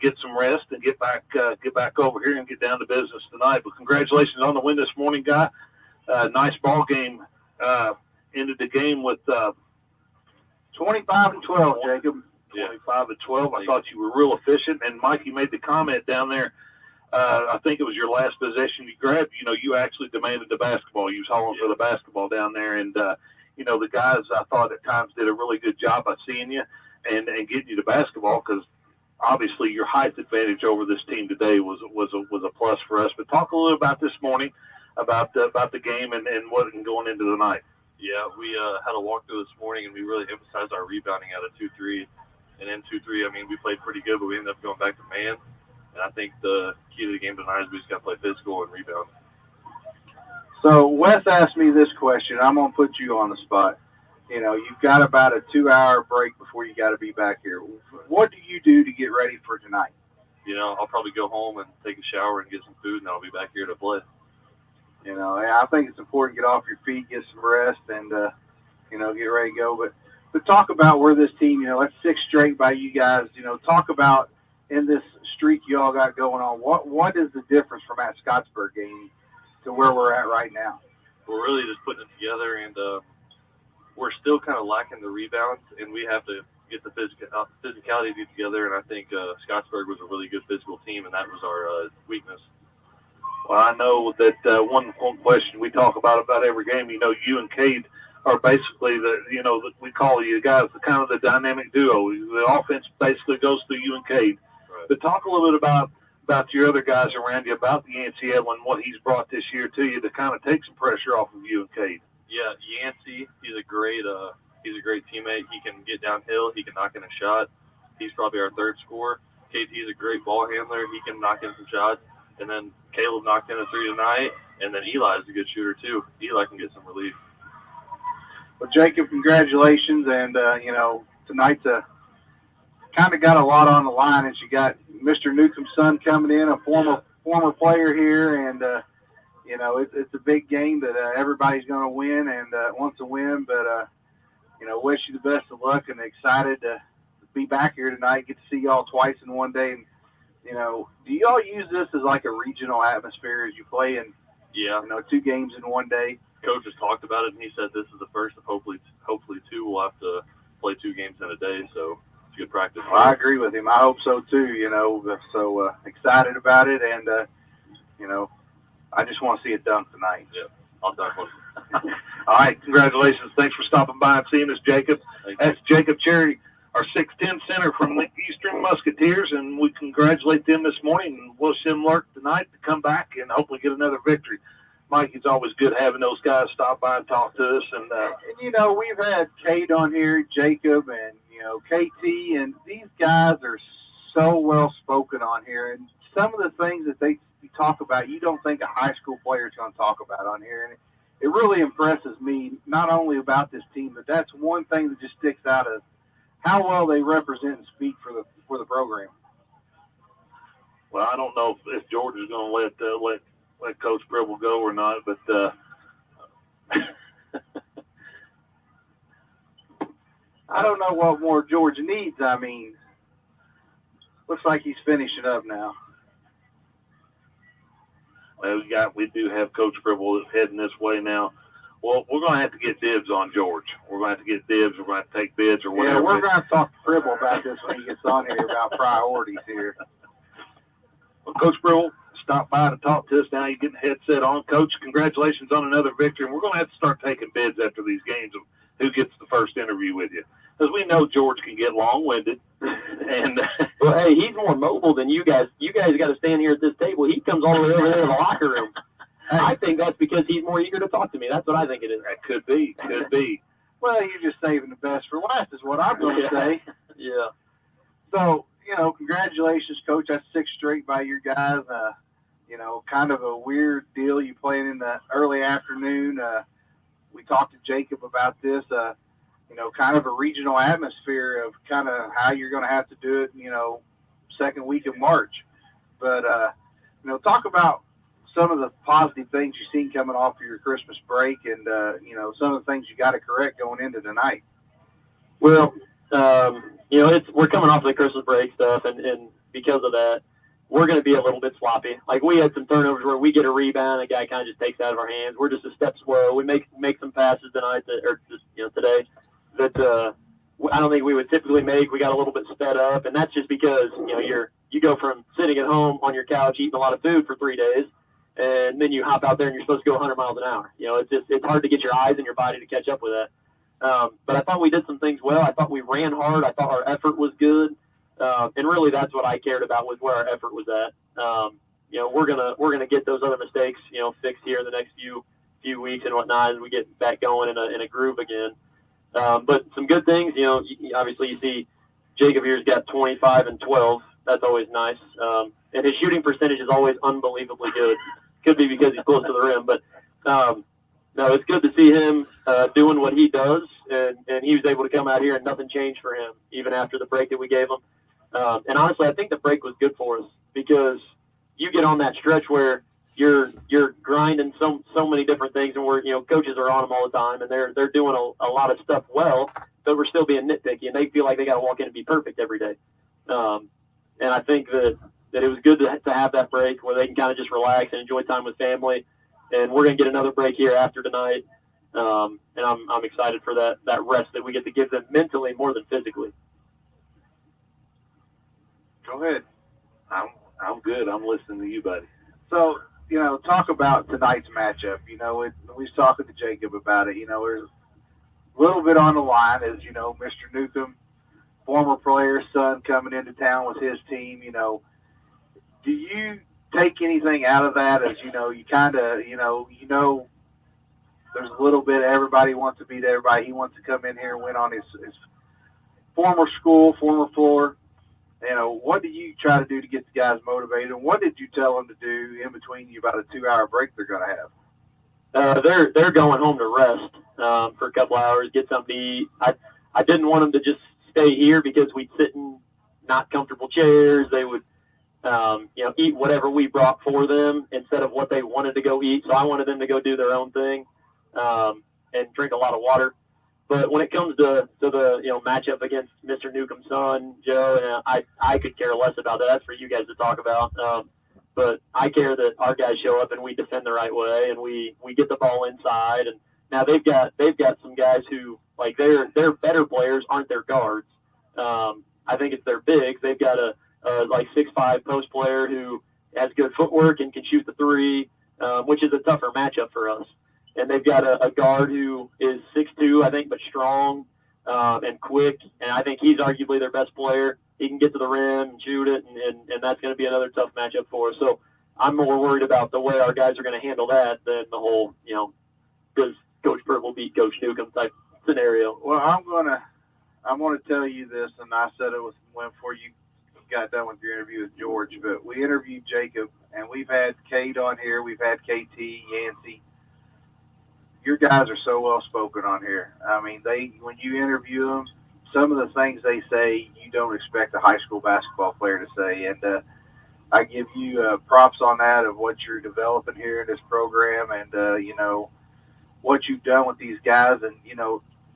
[SPEAKER 1] get some rest and get back over here and get down to business tonight. But congratulations on the win this morning, guy. Nice ball game. Ended the game with
[SPEAKER 2] 25-12, Jacob.
[SPEAKER 1] 25-12. I thought you were real efficient. And Mikey made the comment down there. I think it was your last possession you grabbed. You actually demanded the basketball. You was hauling for the basketball down there. And, the guys, I thought at times did a really good job of seeing you and getting you the basketball, because obviously your height advantage over this team today was a plus for us. But talk a little about this morning, about the game and what going into the night.
[SPEAKER 10] Yeah, we had a walkthrough this morning, and we really emphasized our rebounding out of 2-3. And in 2-3, we played pretty good, but we ended up going back to man. And I think the key to the game tonight is we just got to play physical and rebound.
[SPEAKER 2] So Wes asked me this question. I'm going to put you on the spot. You've got about a 2-hour break before you got to be back here. What do you do to get ready for tonight?
[SPEAKER 10] I'll probably go home and take a shower and get some food, and I'll be back here to play.
[SPEAKER 2] I think it's important to get off your feet, get some rest, and get ready to go. But talk about where this team, that's 6 straight by you guys. Talk about in this streak you all got going on. What is the difference from that Scottsburg game to where we're at right now?
[SPEAKER 10] We're really just putting it together, and we're still kind of lacking the rebounds, and we have to get the physicality together. And I think Scottsburg was a really good physical team, and that was our weakness.
[SPEAKER 1] Well, I know that one question we talk about every game, you and Cade are basically we call you guys the kind of the dynamic duo. The offense basically goes through you and Cade.
[SPEAKER 10] Right.
[SPEAKER 1] But talk a little bit about your other guys around you, about the Yancey Edlin, what he's brought this year to you to kind of take some pressure off of you and Cade.
[SPEAKER 10] Yeah, Yancey, he's a great teammate. He can get downhill. He can knock in a shot. He's probably our third scorer. Cade, he's a great ball handler. He can knock in some shots. And then Caleb knocked in a 3 tonight. And then Eli's a good shooter, too. Eli can get some relief.
[SPEAKER 2] Well, Jacob, congratulations. And, tonight's kind of got a lot on the line. As you got Mr. Newcomb's son coming in, a former player here. And, it's a big game that everybody's going to win and wants to win. But, wish you the best of luck and excited to be back here tonight, get to see y'all twice in one day. And, do y'all use this as like a regional atmosphere as you play in, 2 games in one day?
[SPEAKER 10] Coach has talked about it, and he said this is the first of hopefully 2. We'll have to play 2 games in a day, so it's good practice.
[SPEAKER 2] Well, I agree with him. I hope so too. So excited about it, and I just want to see it done tonight.
[SPEAKER 10] Yeah, I'll done with it.
[SPEAKER 1] All right, congratulations. Thanks for stopping by and seeing us, Jacob. That's Jacob Cherry, our 6'10" center from the Eastern Musketeers, and we congratulate them this morning and wish them luck tonight to come back and hopefully get another victory. Mike, it's always good having those guys stop by and talk to us. And
[SPEAKER 2] we've had Kate on here, Jacob, and, KT, and these guys are so well-spoken on here. And some of the things that they talk about, you don't think a high school player is going to talk about on here. And it really impresses me, not only about this team, but that's one thing that just sticks out of how well they represent and speak for the program.
[SPEAKER 1] Well, I don't know if George is going to let Coach Pribble go or not, but
[SPEAKER 2] I don't know what more George needs. I mean, looks like he's finishing up now.
[SPEAKER 1] Well, we do have Coach Pribble heading this way now. Well, we're going to have to get dibs on George. We're going to have to get dibs. We're going to take bids or whatever.
[SPEAKER 2] Yeah, we're going to talk to Pribble about this when he gets on here about priorities here.
[SPEAKER 1] Well, Coach Pribble, stop by to talk to us now. You're getting the headset on. Coach, congratulations on another victory. And we're going to have to start taking bids after these games of who gets the first interview with you. Because we know George can get long-winded. And
[SPEAKER 11] well, hey, he's more mobile than you guys. You guys got to stand here at this table. He comes all the way over there to the locker room. I think that's because he's more eager to talk to me. That's what I think it is.
[SPEAKER 1] That could be. Could be.
[SPEAKER 2] Well, you're just saving the best for last is what I'm going to say.
[SPEAKER 11] Yeah.
[SPEAKER 2] So, congratulations, Coach. That's 6 straight by your guys. Kind of a weird deal. You playing in the early afternoon. We talked to Jacob about this, kind of a regional atmosphere of kind of how you're going to have to do it, second week of March. But, talk about some of the positive things you've seen coming off of your Christmas break and, some of the things you got to correct going into tonight.
[SPEAKER 11] Well, we're coming off the Christmas break stuff, and because of that, we're going to be a little bit sloppy. Like, we had some turnovers where we get a rebound, a guy kind of just takes it out of our hands. We're just a step slow. We make some passes tonight today that I don't think we would typically make. We got a little bit sped up, and that's just because you go from sitting at home on your couch eating a lot of food for 3 days, and then you hop out there and you're supposed to go 100 miles an hour. It's hard to get your eyes and your body to catch up with that. But I thought we did some things well. I thought we ran hard. I thought our effort was good. And really, that's what I cared about, was where our effort was at. We're gonna get those other mistakes, fixed here in the next few weeks and whatnot as we get back going in a groove again. But some good things, obviously you see Jacob here's got 25 and 12. That's always nice. And his shooting percentage is always unbelievably good. Could be because he's close to the rim, but no, it's good to see him doing what he does, and he was able to come out here and nothing changed for him, even after the break that we gave him. And honestly, I think the break was good for us because you get on that stretch where you're grinding so many different things, and coaches are on them all the time, and they're doing a lot of stuff well, but we're still being nitpicky, and they feel like they got to walk in and be perfect every day. And I think that it was good to have that break where they can kind of just relax and enjoy time with family. And we're going to get another break here after tonight. And I'm excited for that rest that we get to give them mentally more than physically.
[SPEAKER 2] Go ahead.
[SPEAKER 1] I'm good. I'm listening to you, buddy.
[SPEAKER 2] So, talk about tonight's matchup. We was talking to Jacob about it. There's a little bit on the line as, Mr. Newcomb, former player's son coming into town with his team. Do you take anything out of that as, you kind of, there's a little bit, everybody wants to beat everybody. He wants to come in here and win on his former school, former floor. What do you try to do to get the guys motivated? And what did you tell them to do in between about a 2-hour break they're going to have?
[SPEAKER 11] They're going home to rest for a couple hours, get something to eat. I didn't want them to just stay here because we'd sit in not comfortable chairs. They would, eat whatever we brought for them instead of what they wanted to go eat. So I wanted them to go do their own thing and drink a lot of water. But when it comes to the matchup against Mr. Newcomb's son, Joe, I could care less about that. That's for you guys to talk about. But I care that our guys show up and we defend the right way and we get the ball inside. And now they've got some guys who they're better players, aren't their guards. I think it's their bigs. They've got a 6'5" post player who has good footwork and can shoot the three, which is a tougher matchup for us. And they've got a guard who is 6'2", I think, but strong and quick. And I think he's arguably their best player. He can get to the rim and shoot it, and that's going to be another tough matchup for us. So I'm more worried about the way our guys are going to handle that than the whole, does Coach Purple beat Coach Newcomb type scenario.
[SPEAKER 2] Well, I'm gonna tell you this, and I said it before you got done with your interview with George, but we interviewed Jacob, and we've had Kate on here, we've had KT, Yancey. Your guys are so well spoken on here. I mean, when you interview them, some of the things they say you don't expect a high school basketball player to say, and I give you props on that of what you're developing here in this program, and what you've done with these guys, and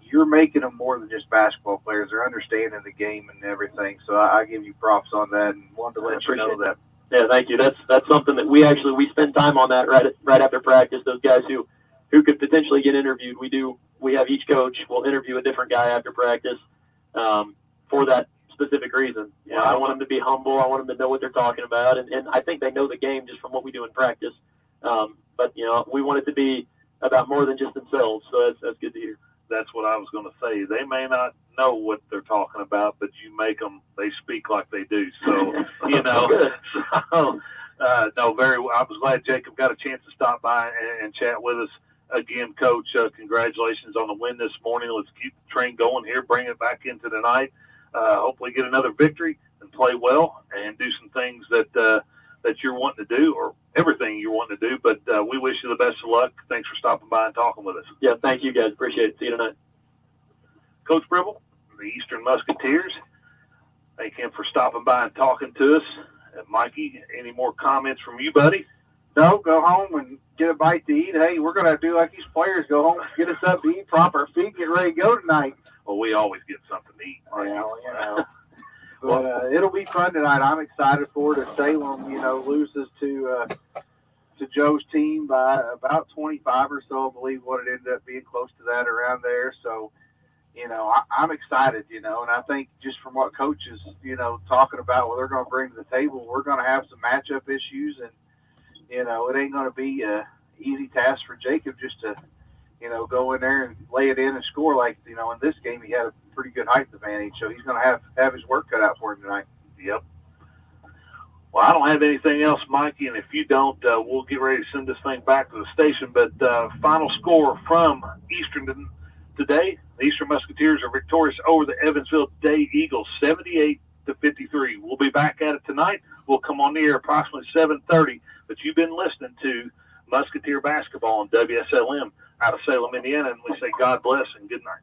[SPEAKER 2] you're making them more than just basketball players. They're understanding the game and everything. So I give you props on that, and wanted to let you know that.
[SPEAKER 11] Yeah, thank you. That's something that we spend time on that right after practice. Those guys who could potentially get interviewed, we have each coach will interview a different guy after practice for that specific reason. I want them to be humble. I want them to know what they're talking about, and I think they know the game just from what we do in practice. But we want it to be about more than just themselves. So that's good to hear.
[SPEAKER 1] That's what I was going to say. They may not know what they're talking about, but you make them, they speak like they do. So, I was glad Jacob got a chance to stop by and chat with us. Again, Coach, congratulations on the win this morning. Let's keep the train going here, bring it back into the night. Hopefully get another victory and play well and do some things that you're wanting to do, or everything you're wanting to do. But we wish you the best of luck. Thanks for stopping by and talking with us.
[SPEAKER 11] Yeah, thank you, guys. Appreciate it. See you tonight.
[SPEAKER 1] Coach Bribble, the Eastern Musketeers, thank him for stopping by and talking to us. Mikey, any more comments from you, buddy?
[SPEAKER 2] No, go home and get a bite to eat. Hey, we're going to do like these players, go home, get us up to eat, prop our feet, get ready to go tonight.
[SPEAKER 1] Well, we always get something to eat.
[SPEAKER 2] But it'll be fun tonight. I'm excited for it. If Salem, loses to Joe's team by about 25 or so, I believe what it ended up being, close to that, around there. So, I'm excited, and I think just from what Coach is, talking about what they're going to bring to the table, we're going to have some matchup issues, and, it ain't going to be an easy task for Jacob just to, go in there and lay it in and score like, in this game he had a pretty good height advantage, so he's going to have his work cut out for him tonight.
[SPEAKER 1] Yep. Well, I don't have anything else, Mikey, and if you don't, we'll get ready to send this thing back to the station. But final score from Eastern today, the Eastern Musketeers are victorious over the Evansville Day Eagles, 78-53. We'll be back at it tonight. We'll come on the air approximately 7:30. But you've been listening to Musketeer Basketball on WSLM out of Salem, Indiana, and we say God bless and good night.